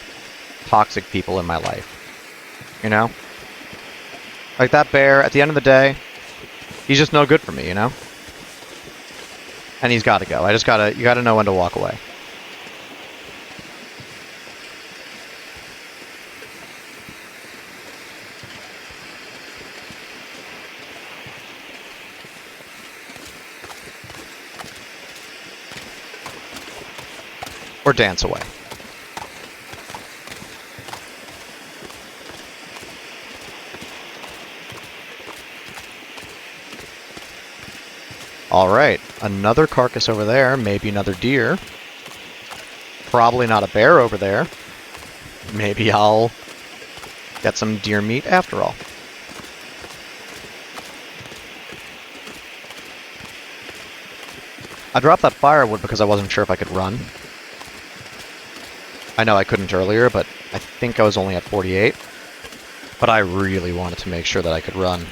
toxic people in my life. You know? Like that bear, at the end of the day, he's just no good for me, you know? And he's gotta go. You gotta know when to walk away. Or dance away. Alright, another carcass over there, maybe another deer. Probably not a bear over there. Maybe I'll get some deer meat after all. I dropped that firewood because I wasn't sure if I could run. I know I couldn't earlier, but I think I was only at 48. But I really wanted to make sure that I could run.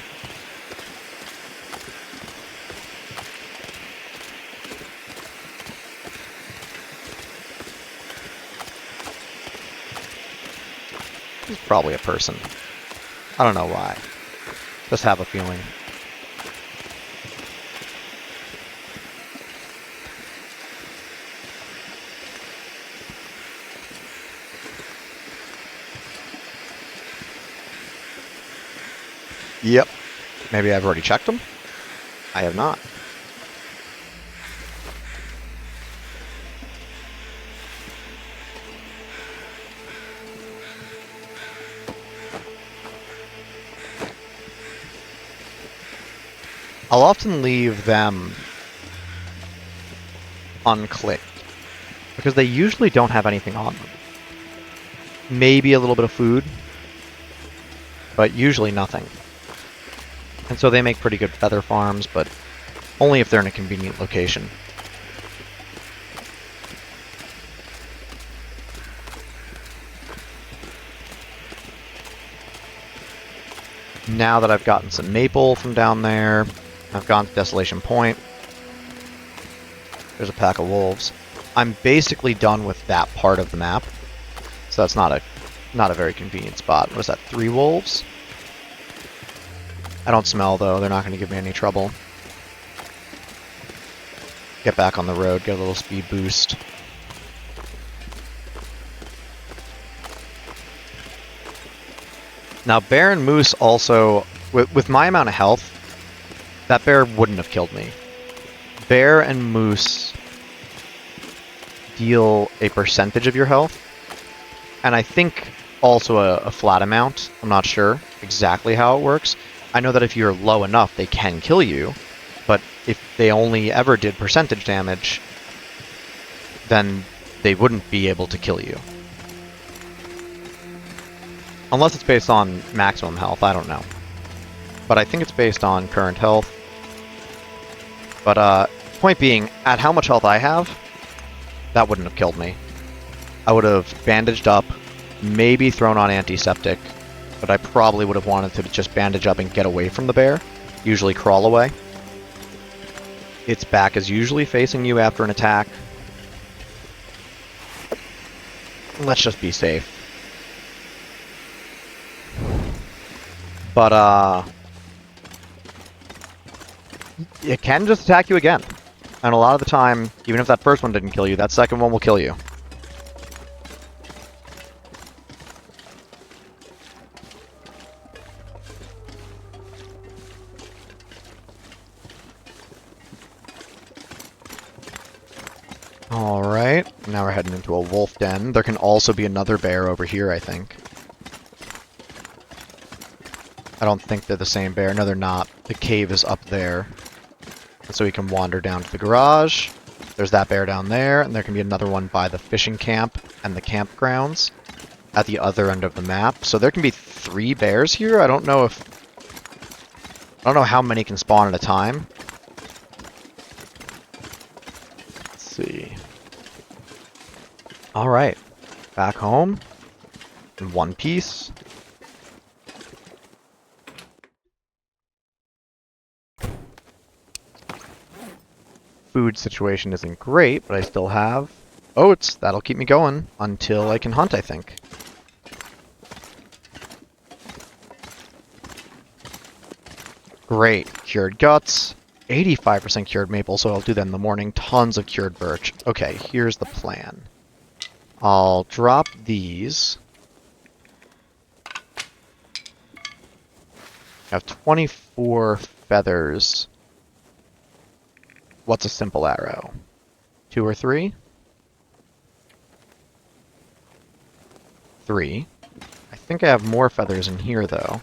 He's probably a person. I don't know why. Just have a feeling. Yep. Maybe I've already checked them? I have not. I'll often leave them unclicked because they usually don't have anything on them. Maybe a little bit of food, but usually nothing. And so they make pretty good feather farms, but only if they're in a convenient location. Now that I've gotten some maple from down there, I've gone to Desolation Point. There's a pack of wolves. I'm basically done with that part of the map. So that's not a very convenient spot. What is that, 3 wolves? I don't smell though, they're not going to give me any trouble. Get back on the road, get a little speed boost. Now bear and moose also, with my amount of health, that bear wouldn't have killed me. Bear and moose deal a percentage of your health, and I think also a flat amount. I'm not sure exactly how it works. I know that if you're low enough, they can kill you, but if they only ever did percentage damage, then they wouldn't be able to kill you. Unless it's based on maximum health, I don't know. But I think it's based on current health. But, point being, at how much health I have, that wouldn't have killed me. I would have bandaged up, maybe thrown on antiseptic, but I probably would have wanted to just bandage up and get away from the bear, usually crawl away. Its back is usually facing you after an attack. Let's just be safe. But, it can just attack you again. And a lot of the time, even if that first one didn't kill you, that second one will kill you. Alright, now we're heading into a wolf den. There can also be another bear over here, I think. I don't think they're the same bear. No, they're not. The cave is up there. And so we can wander down to the garage. There's that bear down there, and there can be another one by the fishing camp and the campgrounds at the other end of the map. So there can be 3 bears here. I don't know how many can spawn at a time. Let's see. Alright. Back home. In one piece. Food situation isn't great, but I still have oats. That'll keep me going until I can hunt, I think. Great. Cured guts. 85% cured maple, so I'll do that in the morning. Tons of cured birch. Okay, here's the plan. I'll drop these. I have 24 feathers. What's a simple arrow? 2 or 3? 3. I think I have more feathers in here, though.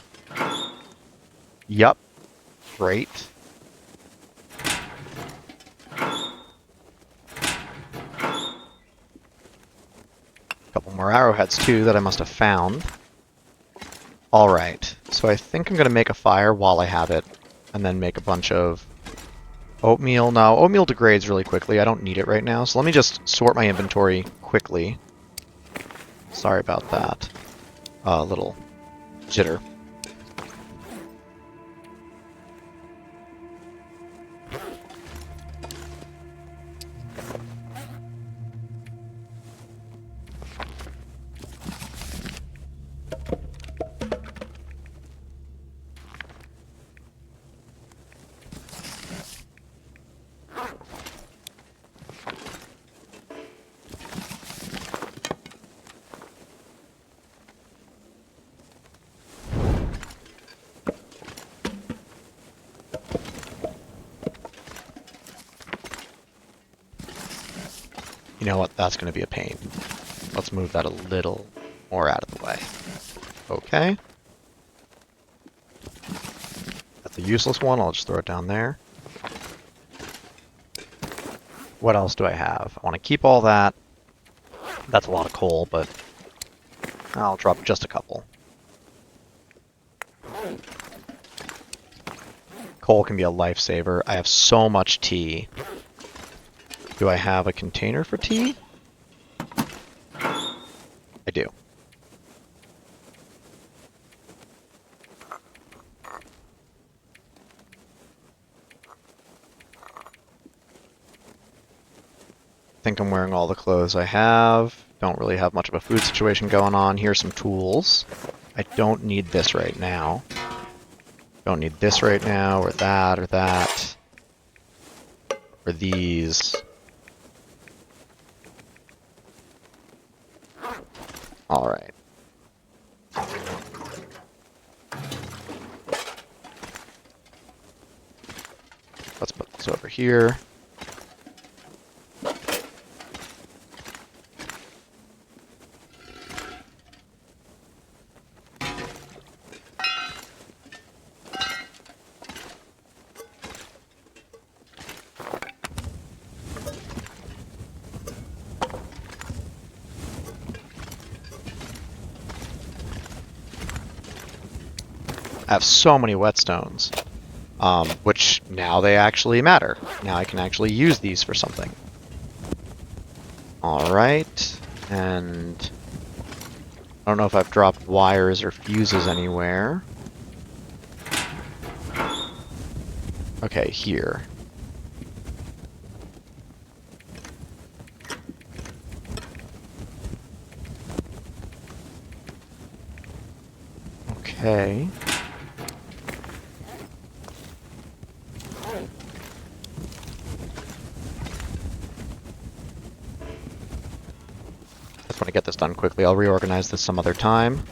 Yup. Great. Couple more arrowheads, too, that I must have found. Alright, so I think I'm going to make a fire while I have it, and then make a bunch of oatmeal. No, oatmeal degrades really quickly. I don't need it right now, so let me just sort my inventory quickly. Sorry about that. Little jitter. You know what? That's going to be a pain. Let's move that a little more out of the way. Okay. That's a useless one. I'll just throw it down there. What else do I have? I want to keep all that. That's a lot of coal, but I'll drop just a couple. Coal can be a lifesaver. I have so much tea. Do I have a container for tea? I do. I think I'm wearing all the clothes I have. Don't really have much of a food situation going on. Here's some tools. I don't need this right now. Don't need this right now, or that, or that. Or these. Alright. Let's put this over here. I have so many whetstones, which now they actually matter. Now I can actually use these for something. Alright, and I don't know if I've dropped wires or fuses anywhere. Okay, here. Okay. Just want to get this done quickly. I'll reorganize this some other time.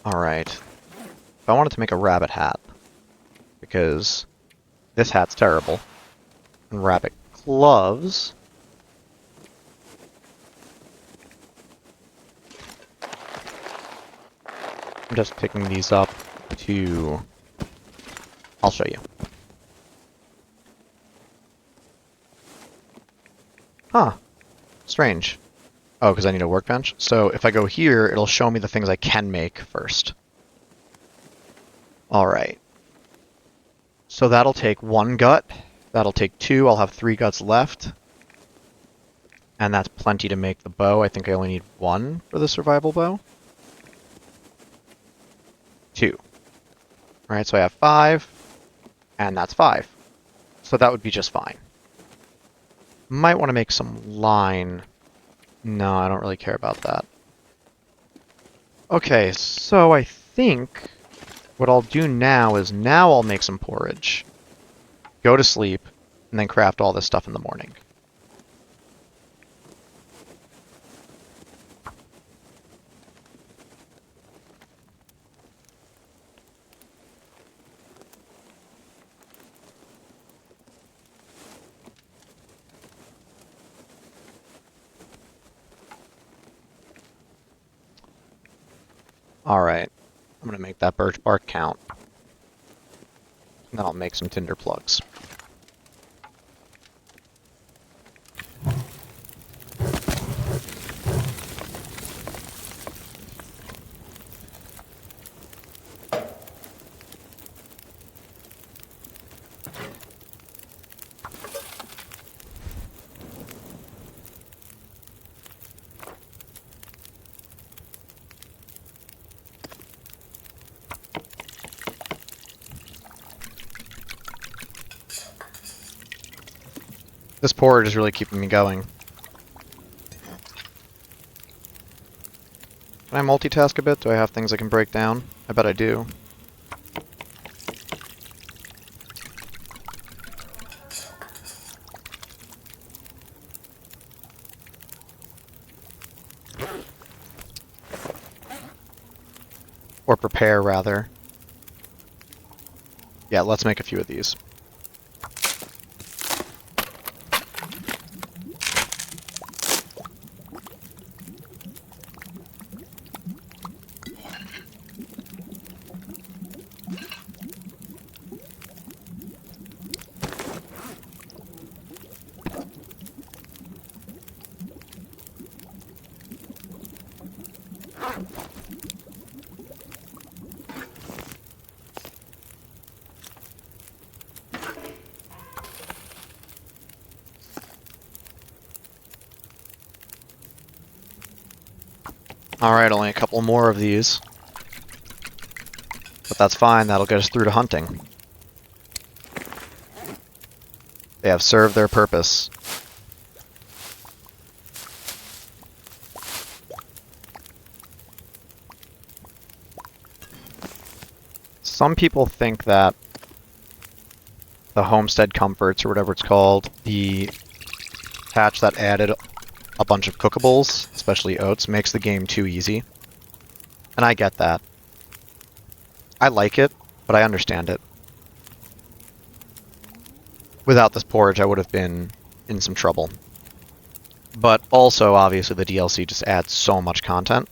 Alright. If I wanted to make a rabbit hat, because this hat's terrible, and rabbit gloves... I'm just picking these up to... I'll show you. Huh. Strange. Oh, because I need a workbench? So if I go here, it'll show me the things I can make first. Alright. So that'll take 1 gut. That'll take 2. I'll have 3 guts left. And that's plenty to make the bow. I think I only need 1 for the survival bow. 2. Alright, so I have 5. And that's 5. So that would be just fine. Might want to make some line. No, I don't really care about that. Okay, so I think what I'll do now is I'll make some porridge, go to sleep, and then craft all this stuff in the morning. Alright, I'm going to make that birch bark count. And then I'll make some tinder plugs. This porridge is really keeping me going. Can I multitask a bit? Do I have things I can break down? I bet I do. Or prepare, rather. Yeah, let's make a few of these. Alright, only a couple more of these. But that's fine, that'll get us through to hunting. They have served their purpose. Some people think that the Homestead Comforts, or whatever it's called, the patch that added a bunch of cookables, especially oats, makes the game too easy. And I get that. I like it, but I understand it. Without this porridge, I would have been in some trouble. But also, obviously, the DLC just adds so much content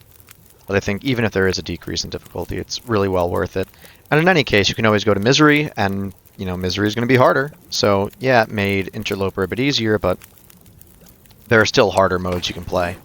that I think even if there is a decrease in difficulty, it's really well worth it. And in any case, you can always go to Misery, and, you know, Misery is going to be harder. So, yeah, it made Interloper a bit easier, but there are still harder modes you can play.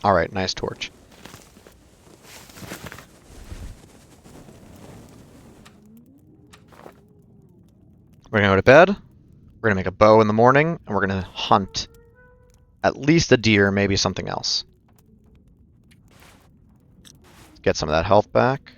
Alright, nice torch. We're gonna go to bed, we're gonna make a bow in the morning, and we're gonna hunt at least a deer, maybe something else. Get some of that health back.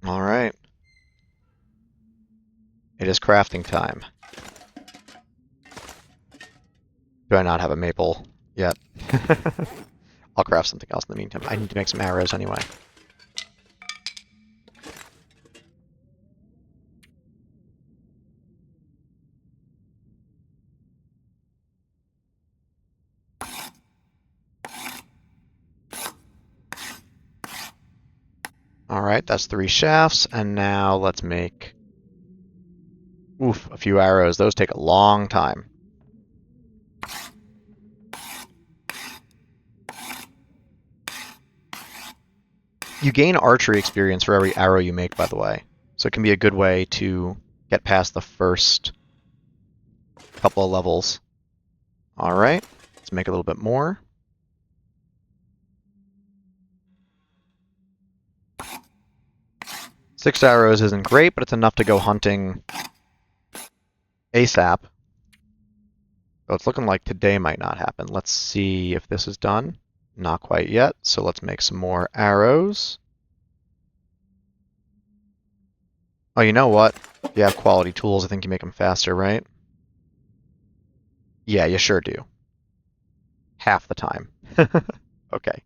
Alright. It is crafting time. Do I not have a maple yet? I'll craft something else in the meantime. I need to make some arrows anyway. Alright, that's 3 shafts, and now let's make... Oof, a few arrows. Those take a long time. You gain archery experience for every arrow you make, by the way. So it can be a good way to get past the first couple of levels. Alright, let's make a little bit more. Six arrows isn't great, but it's enough to go hunting ASAP. So it's looking like today might not happen. Let's see if this is done. Not quite yet, so let's make some more arrows. Oh, you know what? If you have quality tools, I think you make them faster, right? Yeah, you sure do. Half the time. Okay.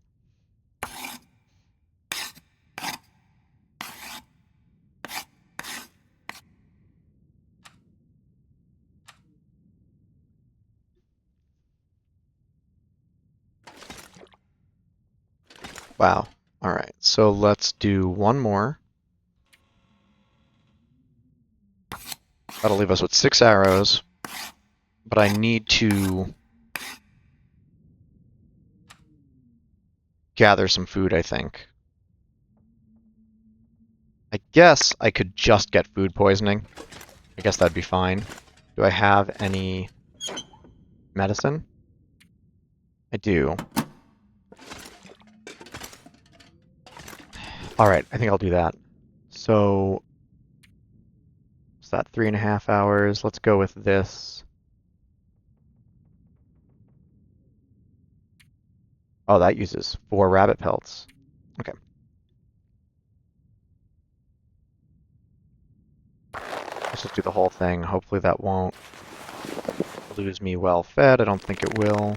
Wow. Alright, so let's do one more. That'll leave us with 6 arrows. But I need to gather some food, I think. I guess I could just get food poisoning. I guess that'd be fine. Do I have any medicine? I do. Alright, I think I'll do that. So, is that 3.5 hours? Let's go with this. Oh, that uses 4 rabbit pelts. Okay. Let's just do the whole thing. Hopefully that won't lose me well fed. I don't think it will.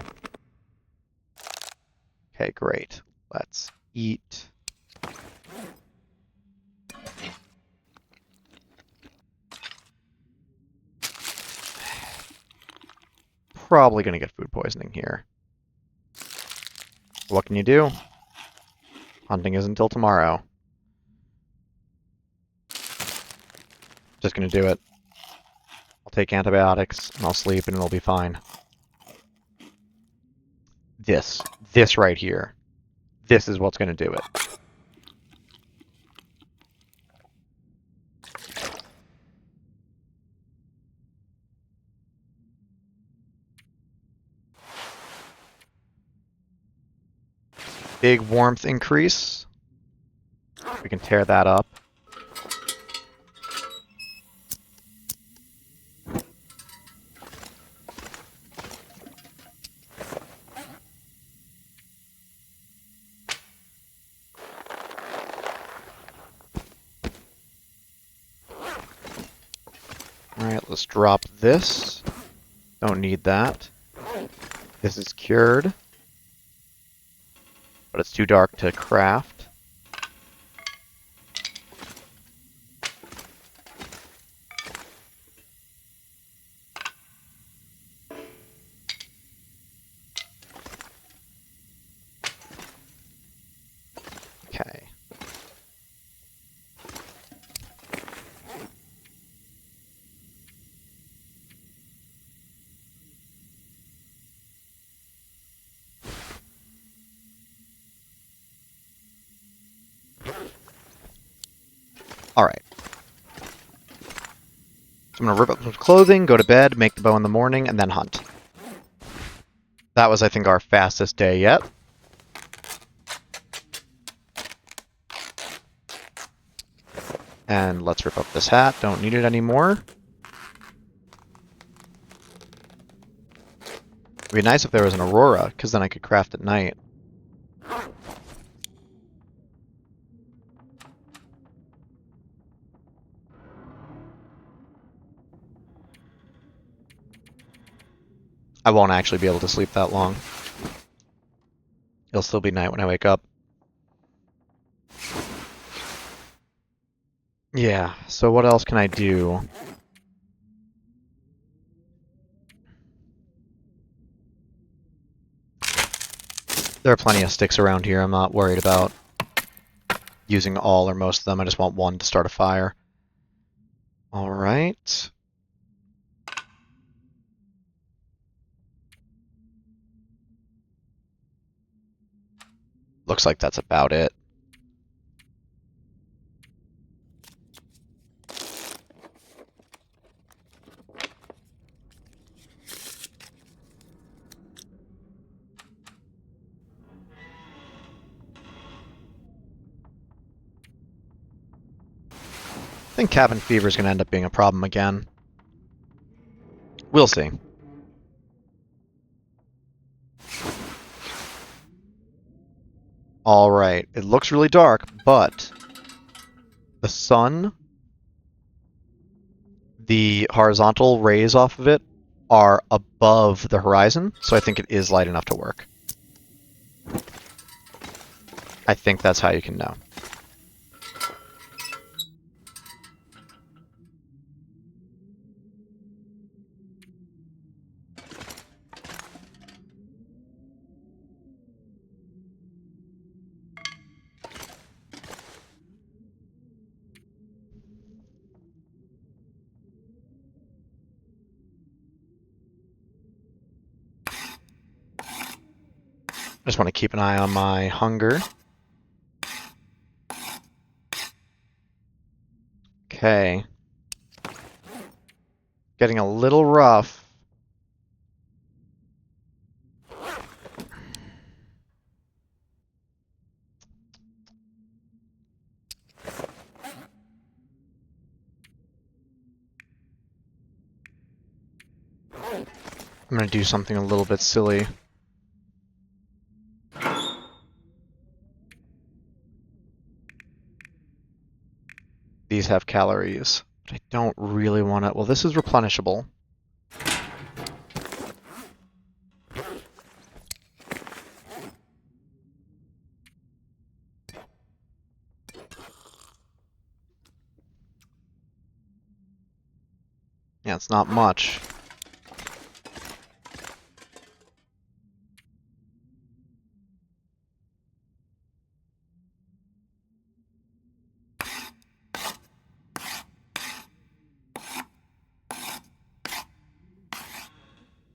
Okay, great. Let's eat. Probably going to get food poisoning here. What can you do? Hunting is until tomorrow. Just going to do it. I'll take antibiotics, and I'll sleep, and it'll be fine. This right here. This is what's going to do it. Big warmth increase. We can tear that up. Alright, let's drop this. Don't need that. This is cured. But it's too dark to craft. Okay. Alright. So I'm going to rip up some clothing, go to bed, make the bow in the morning, and then hunt. That was, I think, our fastest day yet. And let's rip up this hat. Don't need it anymore. It'd be nice if there was an aurora, because then I could craft at night. I won't actually be able to sleep that long. It'll still be night when I wake up. Yeah, so what else can I do? There are plenty of sticks around here. I'm not worried about using all or most of them. I just want one to start a fire. Alright. Looks like that's about it. I think cabin fever is going to end up being a problem again. We'll see. Alright, it looks really dark, but the sun, the horizontal rays off of it, are above the horizon, so I think it is light enough to work. I think that's how you can know. I just want to keep an eye on my hunger. Okay. Getting a little rough. I'm gonna do something a little bit silly. these have calories. But I don't really want to... Well, this is replenishable. Yeah, it's not much.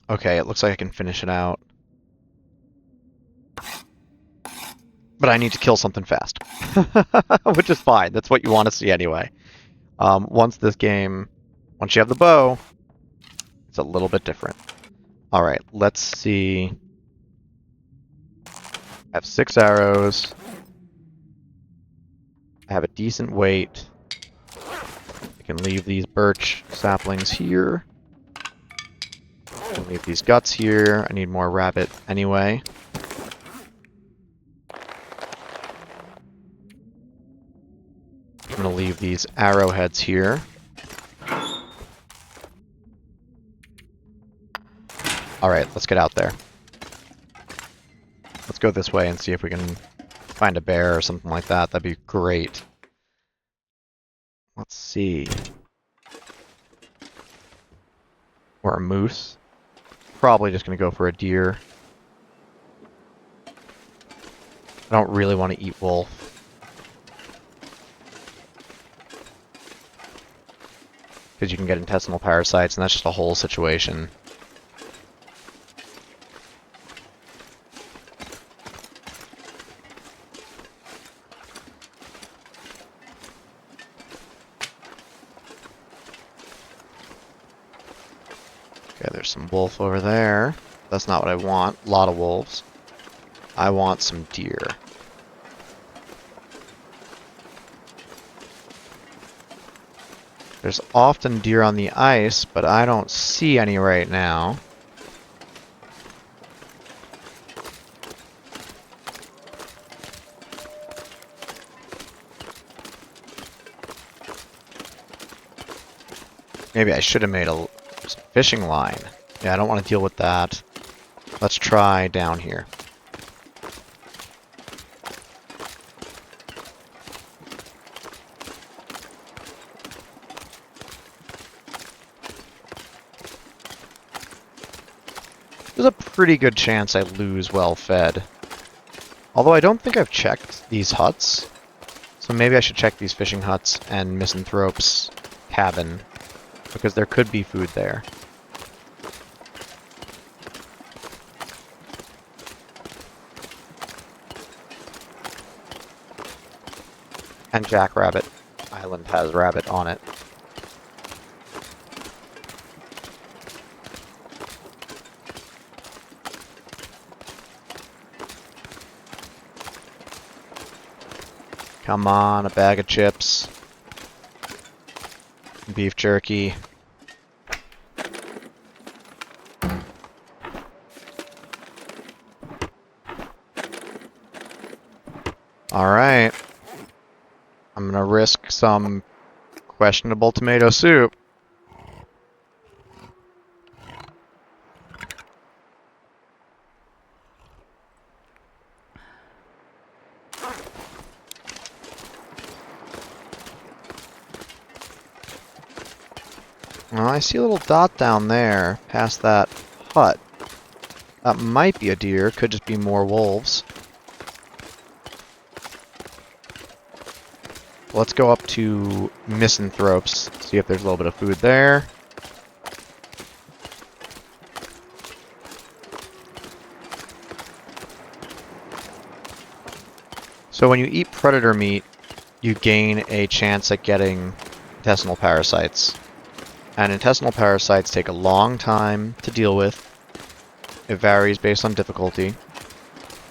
Okay, it looks like I can finish it out. But I need to kill something fast. Which is fine. That's what you want to see anyway. Once you have the bow, it's a little bit different. Alright, let's see. I have 6 arrows. I have a decent weight. I can leave these birch saplings here. I can leave these guts here. I need more rabbit anyway. I'm going to leave these arrowheads here. Alright, let's get out there. Let's go this way and see if we can find a bear or something like that. That'd be great. Let's see. Or a moose. Probably just going to go for a deer. I don't really want to eat wolf. Because you can get intestinal parasites, and that's just a whole situation. Okay, there's some wolf over there. That's not what I want. A lot of wolves. I want some deer. There's often deer on the ice, but I don't see any right now. Maybe I should have made a fishing line. Yeah, I don't want to deal with that. Let's try down here. There's a pretty good chance I lose well fed. Although I don't think I've checked these huts. So maybe I should check these fishing huts and Misanthrope's cabin. Because there could be food there. And Jackrabbit Island has rabbit on it. Come on, a bag of chips. Beef jerky. Alright. I'm gonna risk some questionable tomato soup. Well, I see a little dot down there, past that hut. That might be a deer, could just be more wolves. Let's go up to Misanthrope's, see if there's a little bit of food there. So when you eat predator meat, you gain a chance at getting intestinal parasites. And intestinal parasites take a long time to deal with. It varies based on difficulty.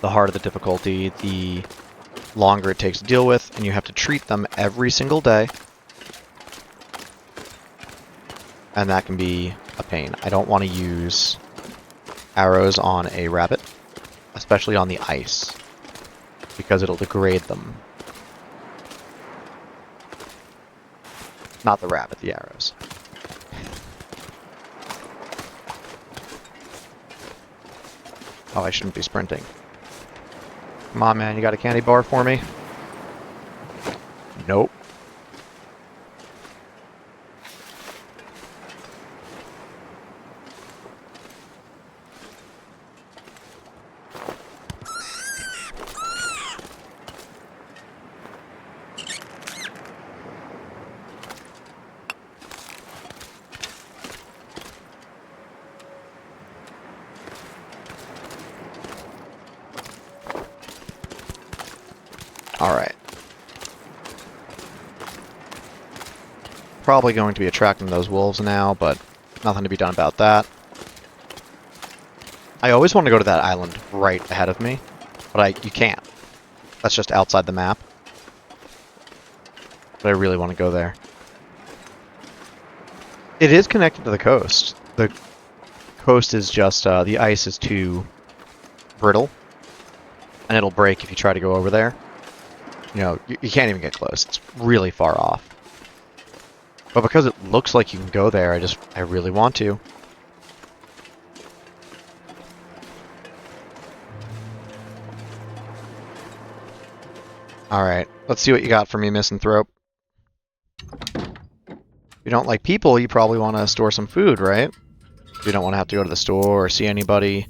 The harder the difficulty, the longer it takes to deal with, and you have to treat them every single day. And that can be a pain. I don't want to use arrows on a rabbit, especially on the ice, because it'll degrade them. Not the rabbit, the arrows. Oh, I shouldn't be sprinting. Come on, man, you got a candy bar for me? Nope. Alright. Probably going to be attracting those wolves now, but nothing to be done about that. I always want to go to that island right ahead of me, but you can't. That's just outside the map. But I really want to go there. It is connected to the coast. The coast is just, the ice is too brittle, and it'll break if you try to go over there. You know, you can't even get close. It's really far off. But because it looks like you can go there, I really want to. Alright, let's see what you got for me, Misanthrope. If you don't like people, you probably want to store some food, right? You don't want to have to go to the store or see anybody.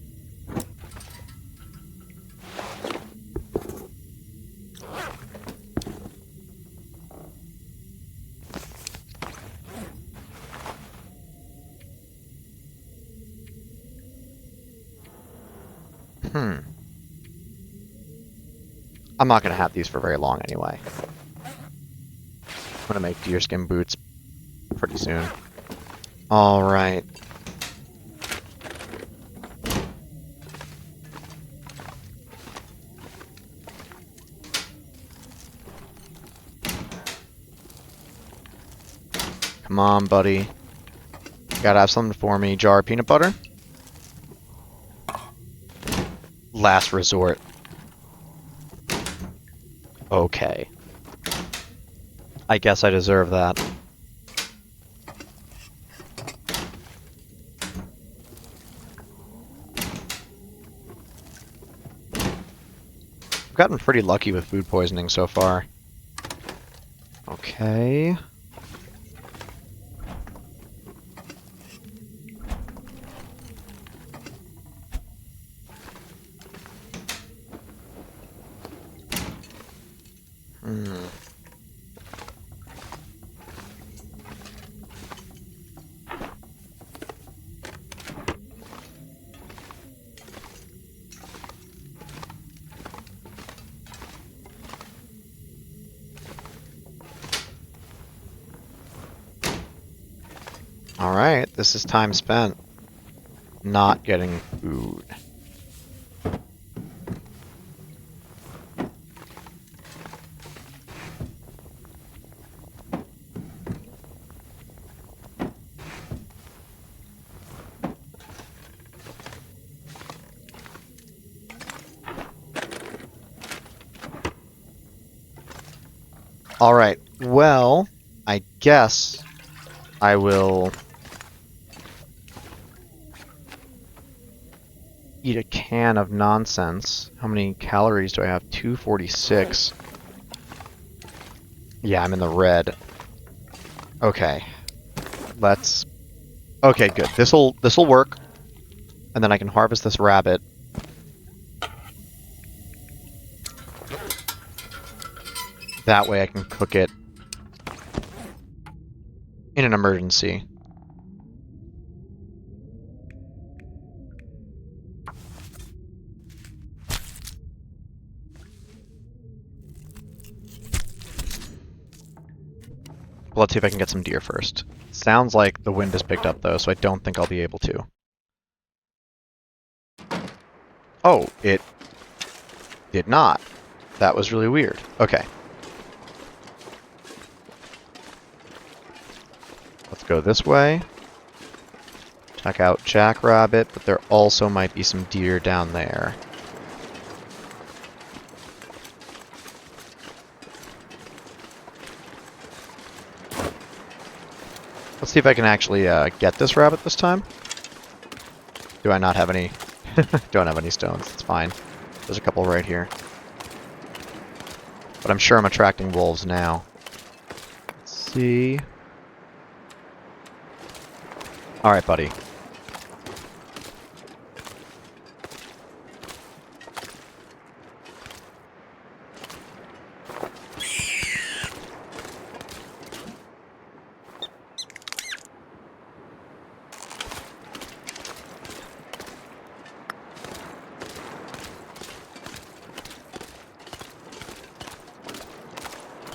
I'm not going to have these for very long anyway. I'm going to make deerskin boots pretty soon. Alright. Come on, buddy. Gotta have something for me. Jar of peanut butter? Last resort. Okay. I guess I deserve that. I've gotten pretty lucky with food poisoning so far. Okay. Alright, this is time spent not getting food. Alright, well, I guess I will eat a can of nonsense. How many calories do I have? 246. Yeah, I'm in the red. Okay. Okay, good. This'll work. And then I can harvest this rabbit. That way I can cook it in an emergency. Let's see if I can get some deer first. Sounds like the wind has picked up though, so I don't think I'll be able to. Oh, it did not. That was really weird. Okay. Let's go this way. Check out Jackrabbit, but there also might be some deer down there. Let's see if I can actually get this rabbit this time. Do I not have any? Don't have any stones. It's fine. There's a couple right here. But I'm sure I'm attracting wolves now. Let's see. Alright, buddy.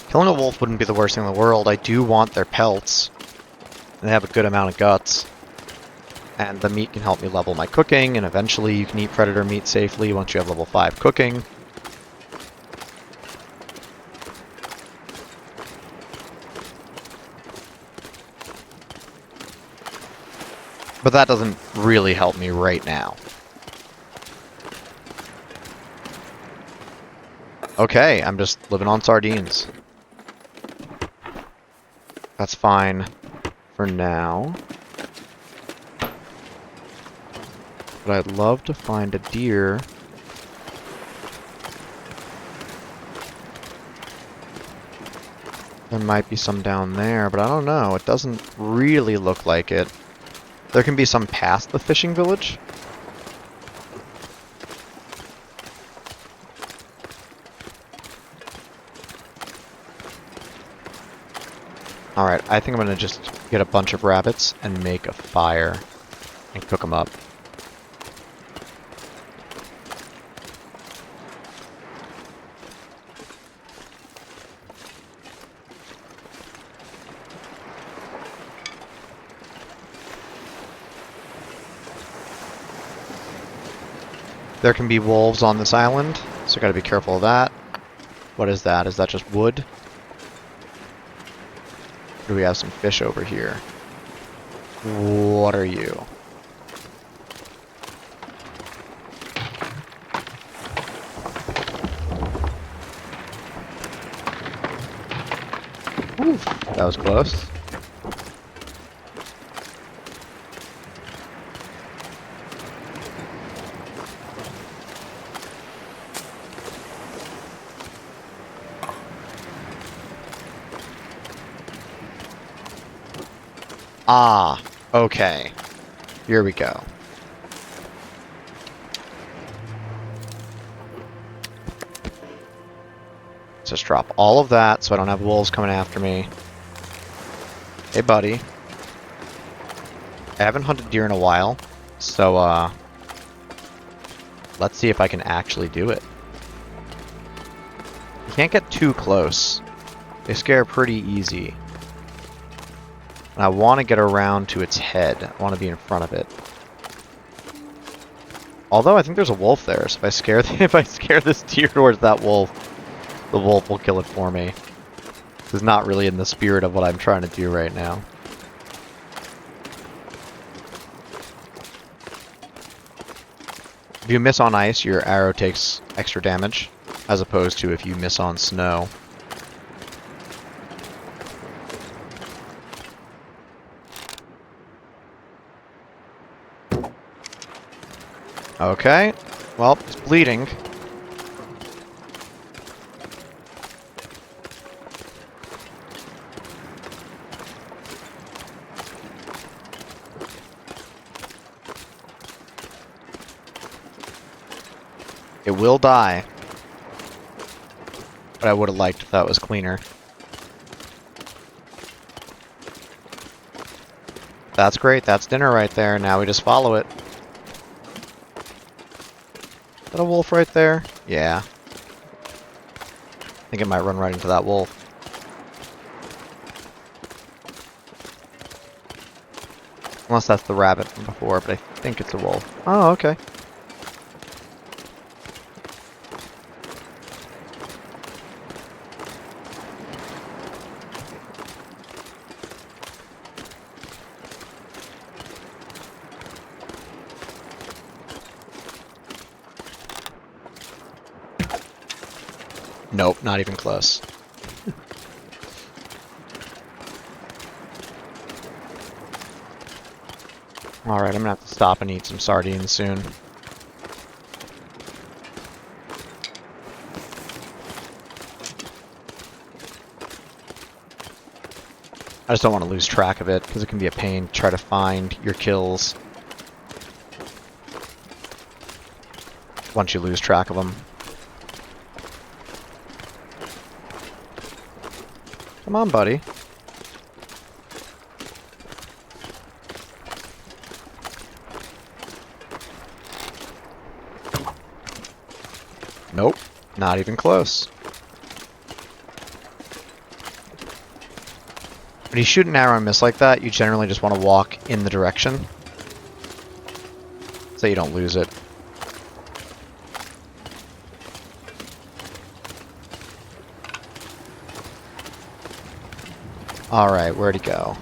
Killing a wolf wouldn't be the worst thing in the world. I do want their pelts. And they have a good amount of guts. And the meat can help me level my cooking, and eventually you can eat predator meat safely once you have level 5 cooking. But that doesn't really help me right now. Okay, I'm just living on sardines. That's fine for now. But I'd love to find a deer. There might be some down there, but I don't know. It doesn't really look like it. There can be some past the fishing village. Alright, I think I'm gonna just get a bunch of rabbits and make a fire and cook them up. There can be wolves on this island, so gotta be careful of that. What is that? Is that just wood? Or do we have some fish over here? What are you? Oof, that was close. Ah, okay. Here we go. Let's just drop all of that so I don't have wolves coming after me. Hey, buddy. I haven't hunted deer in a while, so, let's see if I can actually do it. You can't get too close. They scare pretty easy. And I want to get around to its head. I want to be in front of it. Although I think there's a wolf there, so if I scare this deer towards that wolf, the wolf will kill it for me. This is not really in the spirit of what I'm trying to do right now. If you miss on ice, your arrow takes extra damage, as opposed to if you miss on snow. Okay, well, it's bleeding. It will die. But I would have liked if that was cleaner. That's great, that's dinner right there. Now we just follow it. Is that a wolf right there? Yeah. I think it might run right into that wolf. Unless that's the rabbit from before, but I think it's a wolf. Oh, okay. Nope, not even close. Alright, I'm gonna have to stop and eat some sardines soon. I just don't want to lose track of it, because it can be a pain to try to find your kills once you lose track of them. Come on, buddy. Nope, not even close. When you shoot an arrow and miss like that, you generally just want to walk in the direction so you don't lose it. Alright, where'd he go?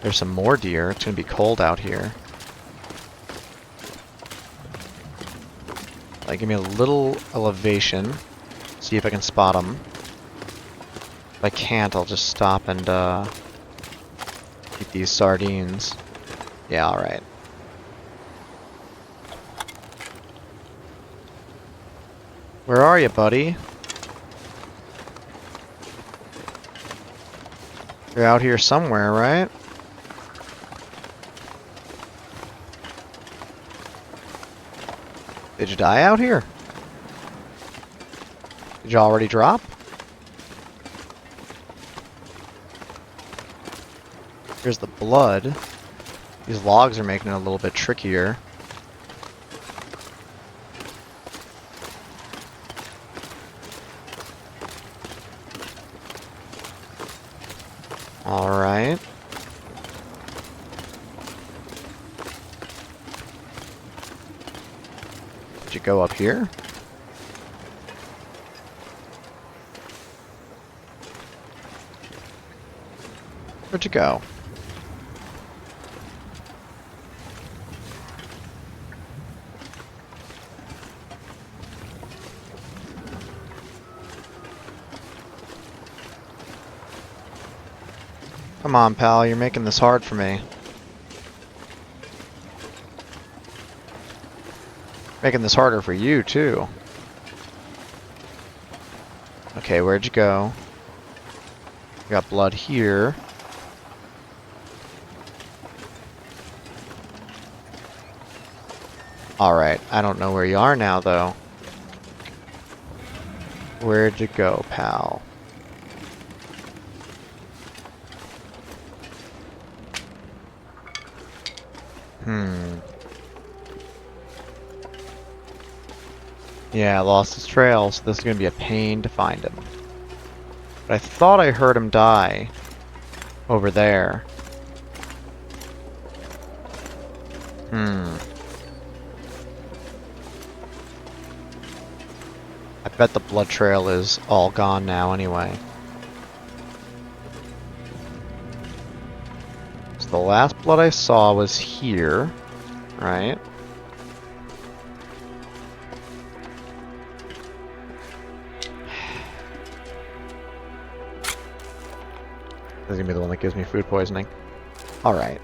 There's some more deer. It's gonna be cold out here. Like, give me a little elevation. See if I can spot them. If I can't, I'll just stop and eat these sardines. Yeah, alright. Where are you, buddy? You're out here somewhere, right? Did you die out here? Did you already drop? Here's the blood. These logs are making it a little bit trickier. Alright. Did you go up here? Where'd you go? Come on, pal, you're making this hard for me. Making this harder for you, too. Okay, where'd you go? We got blood here. Alright, I don't know where you are now, though. Where'd you go, pal? Yeah, I lost his trail, so this is going to be a pain to find him. But I thought I heard him die over there. I bet the blood trail is all gone now anyway. So the last blood I saw was here, right? This is gonna be the one that gives me food poisoning. Alright.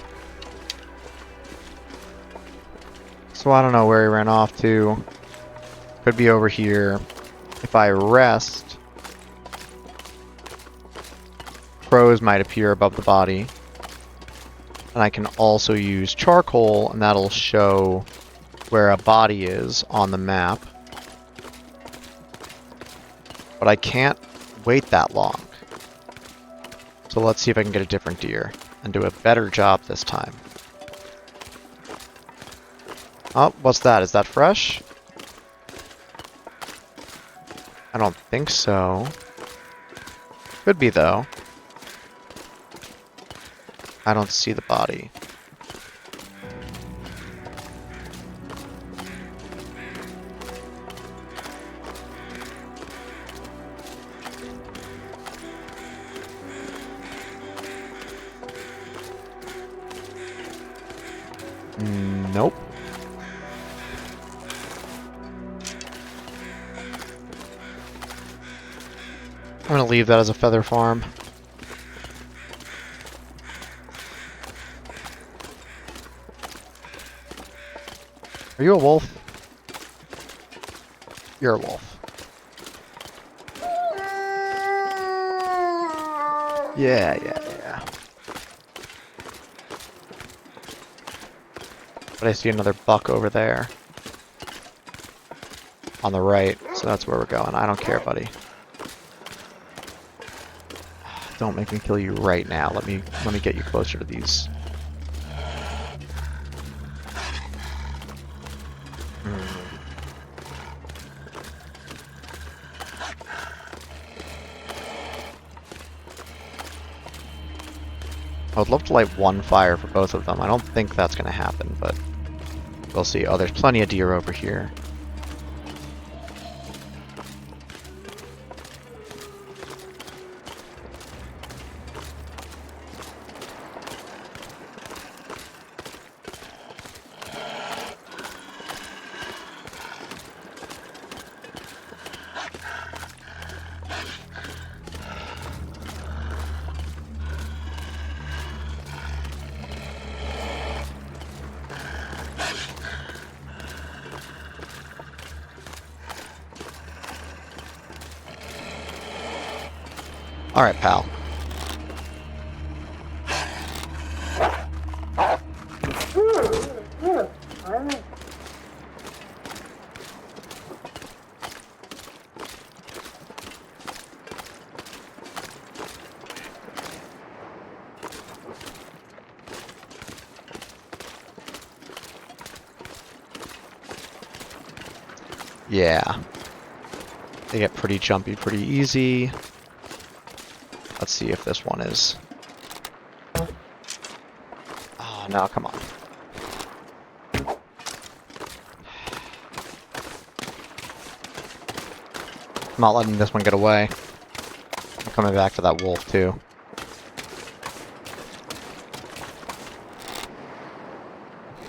So I don't know where he ran off to. Could be over here. If I rest, crows might appear above the body. And I can also use charcoal, and that'll show where a body is on the map. But I can't wait that long. So let's see if I can get a different deer and do a better job this time. Oh, what's that? Is that fresh? I don't think so. Could be, though. I don't see the body. Nope. I'm gonna leave that as a feather farm. Are you a wolf? You're a wolf. Yeah. But I see another buck over there. On the right, so that's where we're going. I don't care, buddy. Don't make me kill you right now. Let me get you closer to these. I would love to light one fire for both of them. I don't think that's going to happen, but we'll see. Oh, there's plenty of deer over here. Alright, pal. Yeah. They get pretty jumpy pretty easy. Let's see if this one is... Oh, no, come on. I'm not letting this one get away. I'm coming back to that wolf, too.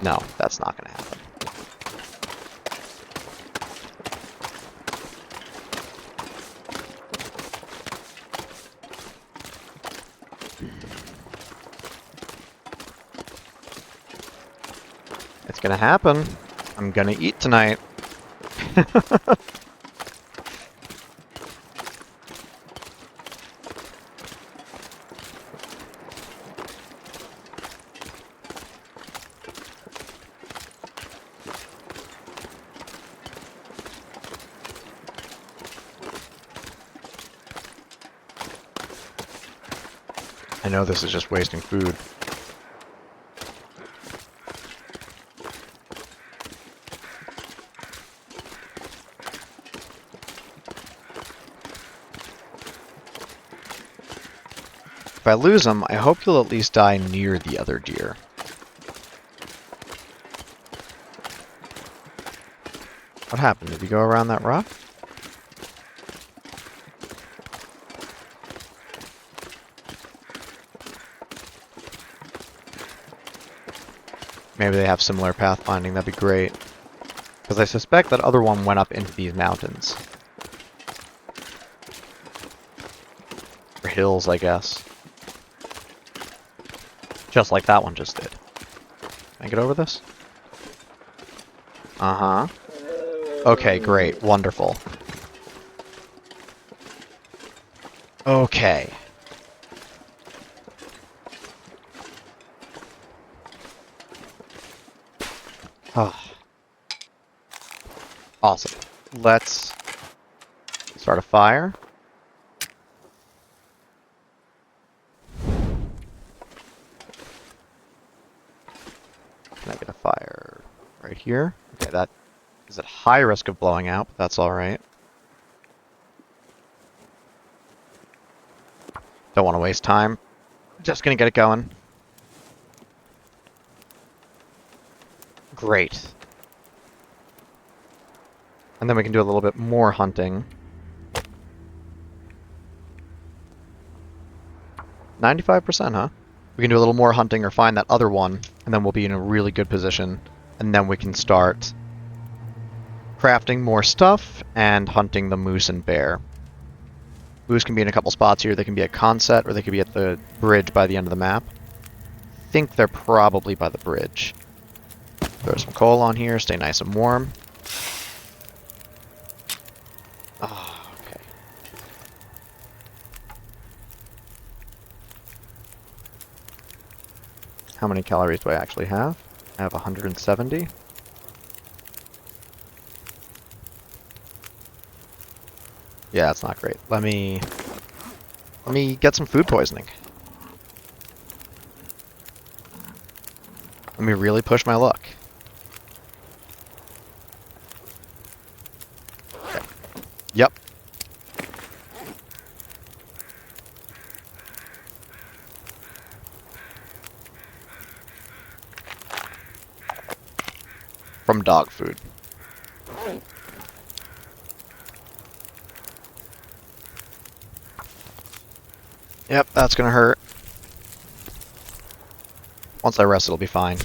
No, that's not going to happen. It's gonna happen. I'm gonna eat tonight. I know this is just wasting food. If I lose them, I hope you'll at least die near the other deer. What happened? Did you go around that rock? Maybe they have similar pathfinding, that'd be great. Because I suspect that other one went up into these mountains. Or hills, I guess. Just like that one just did. Can I get over this? Uh-huh. Okay, great. Wonderful. Okay. Oh. Awesome. Let's start a fire. Can I get a fire right here? Okay, that is at high risk of blowing out, but that's alright. Don't want to waste time. Just gonna get it going. Great. And then we can do a little bit more hunting. 95%, huh? We can do a little more hunting or find that other one, and then we'll be in a really good position. And then we can start crafting more stuff and hunting the moose and bear. Boosts can be in a couple spots here. They can be at Conset, or they could be at the bridge by the end of the map. I think they're probably by the bridge. Throw some coal on here, stay nice and warm. Oh, okay. How many calories do I actually have? I have 170. Yeah, that's not great. Let me get some food poisoning. Let me really push my luck. Okay. Yep. From dog food. Yep, that's gonna hurt. Once I rest, it'll be fine.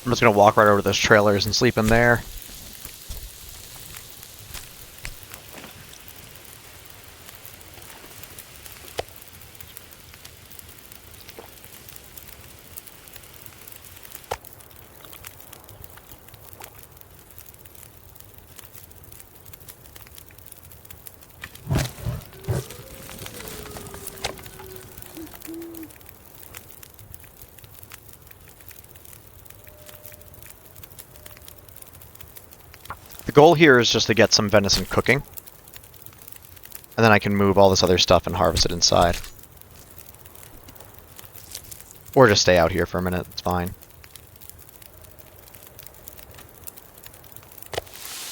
I'm just gonna walk right over to those trailers and sleep in there. The goal here is just to get some venison cooking. And then I can move all this other stuff and harvest it inside. Or just stay out here for a minute, it's fine.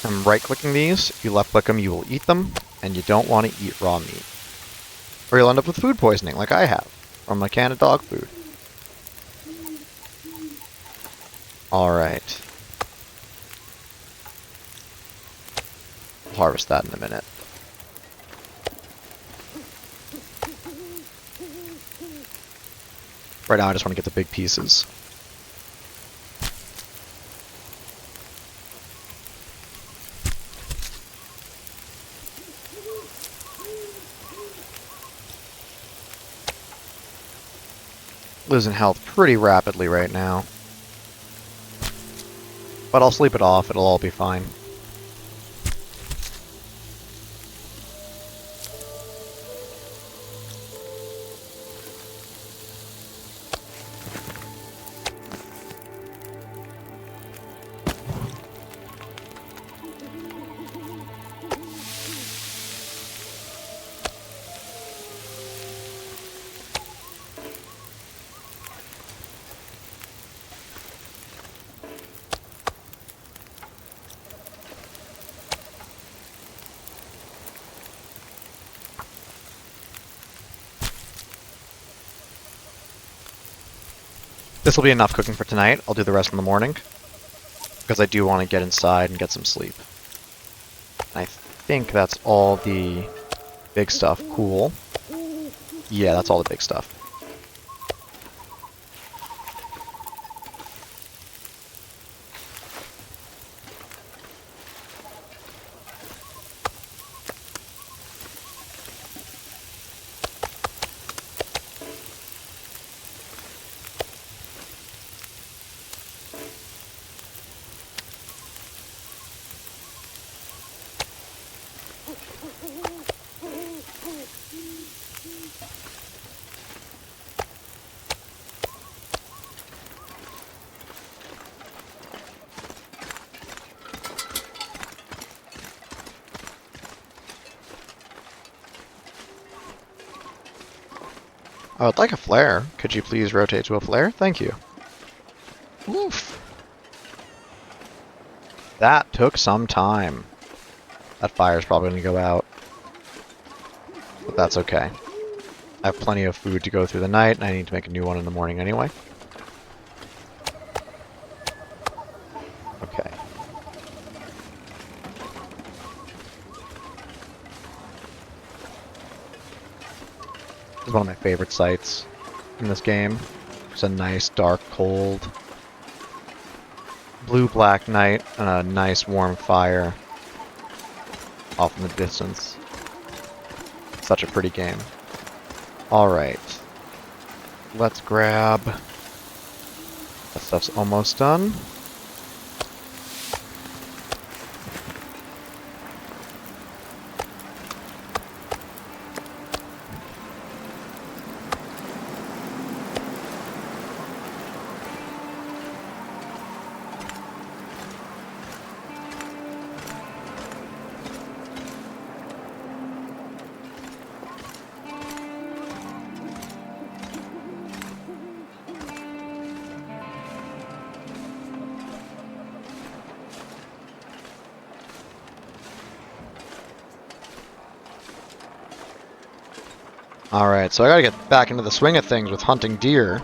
I'm right-clicking these. If you left-click them, you will eat them, and you don't want to eat raw meat. Or you'll end up with food poisoning, like I have, from a can of dog food. Alright. Harvest that in a minute. Right now I just want to get the big pieces. Losing health pretty rapidly right now. But I'll sleep it off, it'll all be fine. This will be enough cooking for tonight. I'll do the rest in the morning. Because I do want to get inside and get some sleep. I think that's all the big stuff. Cool. Yeah, that's all the big stuff. I would like a flare. Could you please rotate to a flare? Thank you. Oof. That took some time. That fire's probably going to go out. But that's okay. I have plenty of food to go through the night, and I need to make a new one in the morning anyway. Okay. This is one of my favorite sights in this game. It's a nice, dark, cold, blue-black night, and a nice, warm fire off in the distance. Such a pretty game. Alright. Let's grab... That stuff's almost done. Alright, so I gotta get back into the swing of things with hunting deer.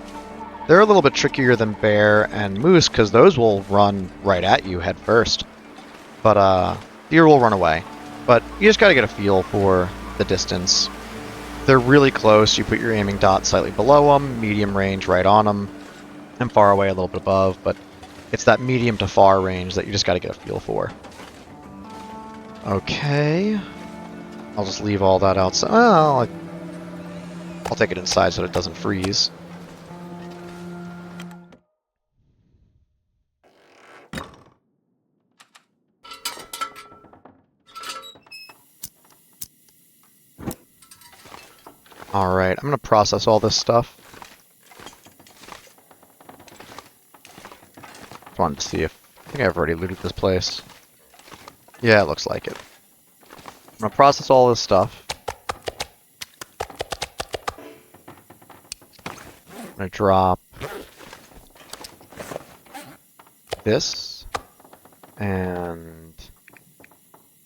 They're a little bit trickier than bear and moose, because those will run right at you head first. But, deer will run away. But you just gotta get a feel for the distance. They're really close, you put your aiming dot slightly below them, medium range right on them, and far away a little bit above, but it's that medium to far range that you just gotta get a feel for. Okay. I'll just leave all that outside. Well, I'll take it inside so that it doesn't freeze. Alright, I'm going to process all this stuff. Just wanted to see if... I think I've already looted this place. Yeah, it looks like it. I'm going to process all this stuff. I'm going to drop this. And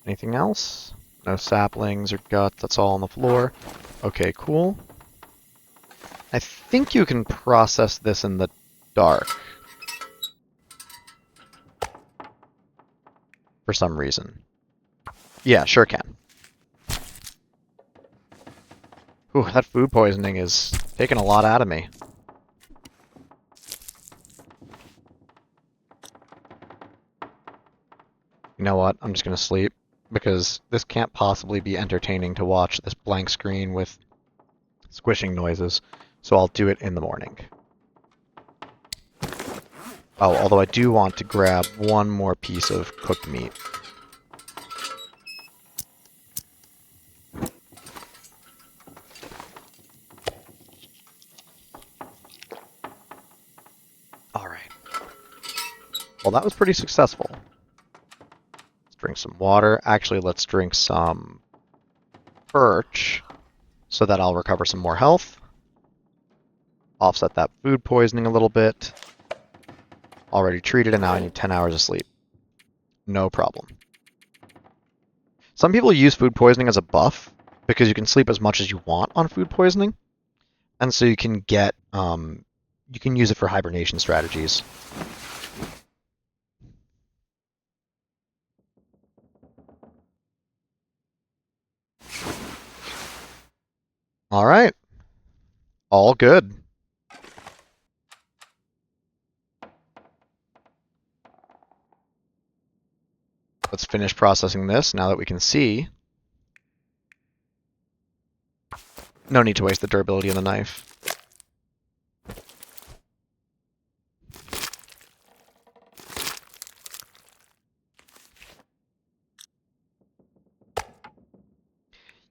anything else? No saplings or guts, that's all on the floor. Okay, cool. I think you can process this in the dark. For some reason. Yeah, sure can. Ooh, that food poisoning is taking a lot out of me. You know what? I'm just gonna sleep, because this can't possibly be entertaining to watch this blank screen with squishing noises, so I'll do it in the morning. Oh, although I do want to grab one more piece of cooked meat. Alright. Well, that was pretty successful. Let's drink some water. Actually, let's drink some birch, so that I'll recover some more health. Offset that food poisoning a little bit. Already treated, and now I need 10 hours of sleep. No problem. Some people use food poisoning as a buff, because you can sleep as much as you want on food poisoning. And so you can get, you can use it for hibernation strategies. Alright. All good. Let's finish processing this now that we can see. No need to waste the durability of the knife.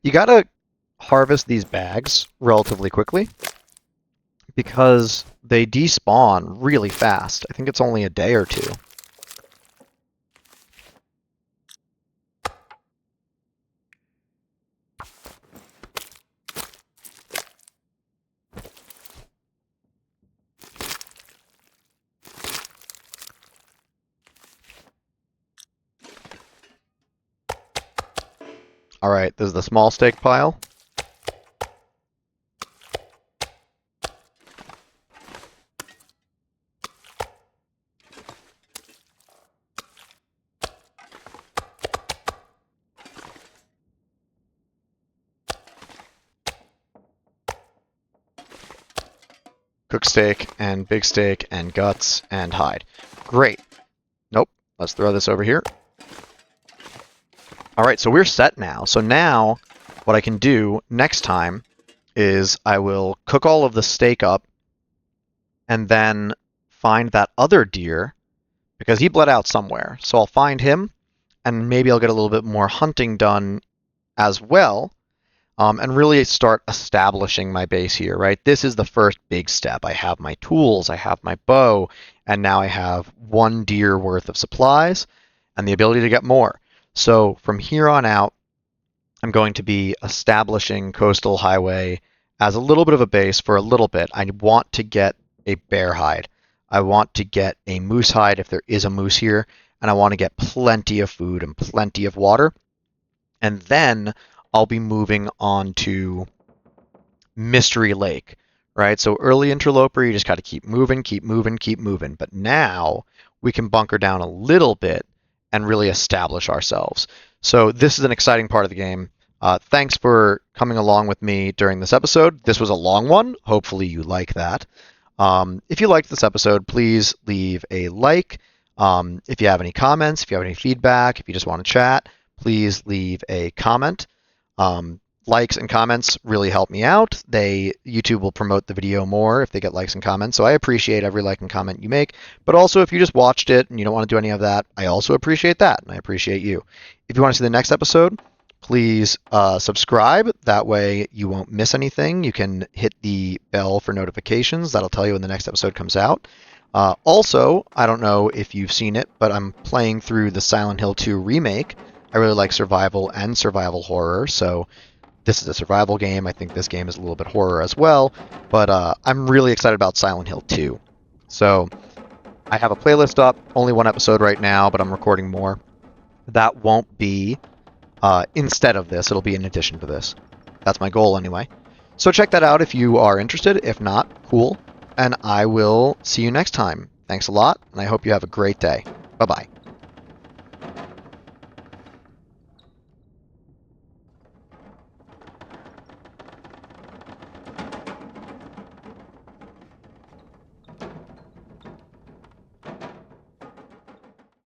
You gotta harvest these bags relatively quickly, because they despawn really fast. I think it's only a day or two. Alright, this is the small steak pile. Cooked steak, and big steak, and guts, and hide. Great. Nope. Let's throw this over here. Alright, so we're set now. So now, what I can do next time is I will cook all of the steak up, and then find that other deer, because he bled out somewhere. So I'll find him, and maybe I'll get a little bit more hunting done as well, and really start establishing my base here, right? This is the first big step. I have my tools, I have my bow, and now I have 1 deer worth of supplies and the ability to get more. So from here on out, I'm going to be establishing Coastal Highway as a little bit of a base for a little bit. I want to get a bear hide. I want to get a moose hide if there is a moose here, and I want to get plenty of food and plenty of water. And then I'll be moving on to Mystery Lake, right? So early Interloper, you just got to keep moving, keep moving, keep moving. But now we can bunker down a little bit and really establish ourselves. So this is an exciting part of the game. Thanks for coming along with me during this episode. This was a long one. Hopefully you like that. If you liked this episode, please leave a like. If you have any comments, if you have any feedback, if you just want to chat, please leave a comment. Likes and comments really help me out. YouTube will promote the video more if they get likes and comments. So I appreciate every like and comment you make. But also, if you just watched it and you don't want to do any of that, I also appreciate that, and I appreciate you. If you want to see the next episode, please subscribe. That way you won't miss anything. You can hit the bell for notifications. That'll tell you when the next episode comes out. Also, I don't know if you've seen it, but I'm playing through the Silent Hill 2 remake. I really like survival and survival horror, so this is a survival game. I think this game is a little bit horror as well, but I'm really excited about Silent Hill 2. So I have a playlist up, only 1 episode right now, but I'm recording more. That won't be instead of this. It'll be in addition to this. That's my goal anyway. So check that out if you are interested. If not, cool. And I will see you next time. Thanks a lot, and I hope you have a great day. Bye-bye.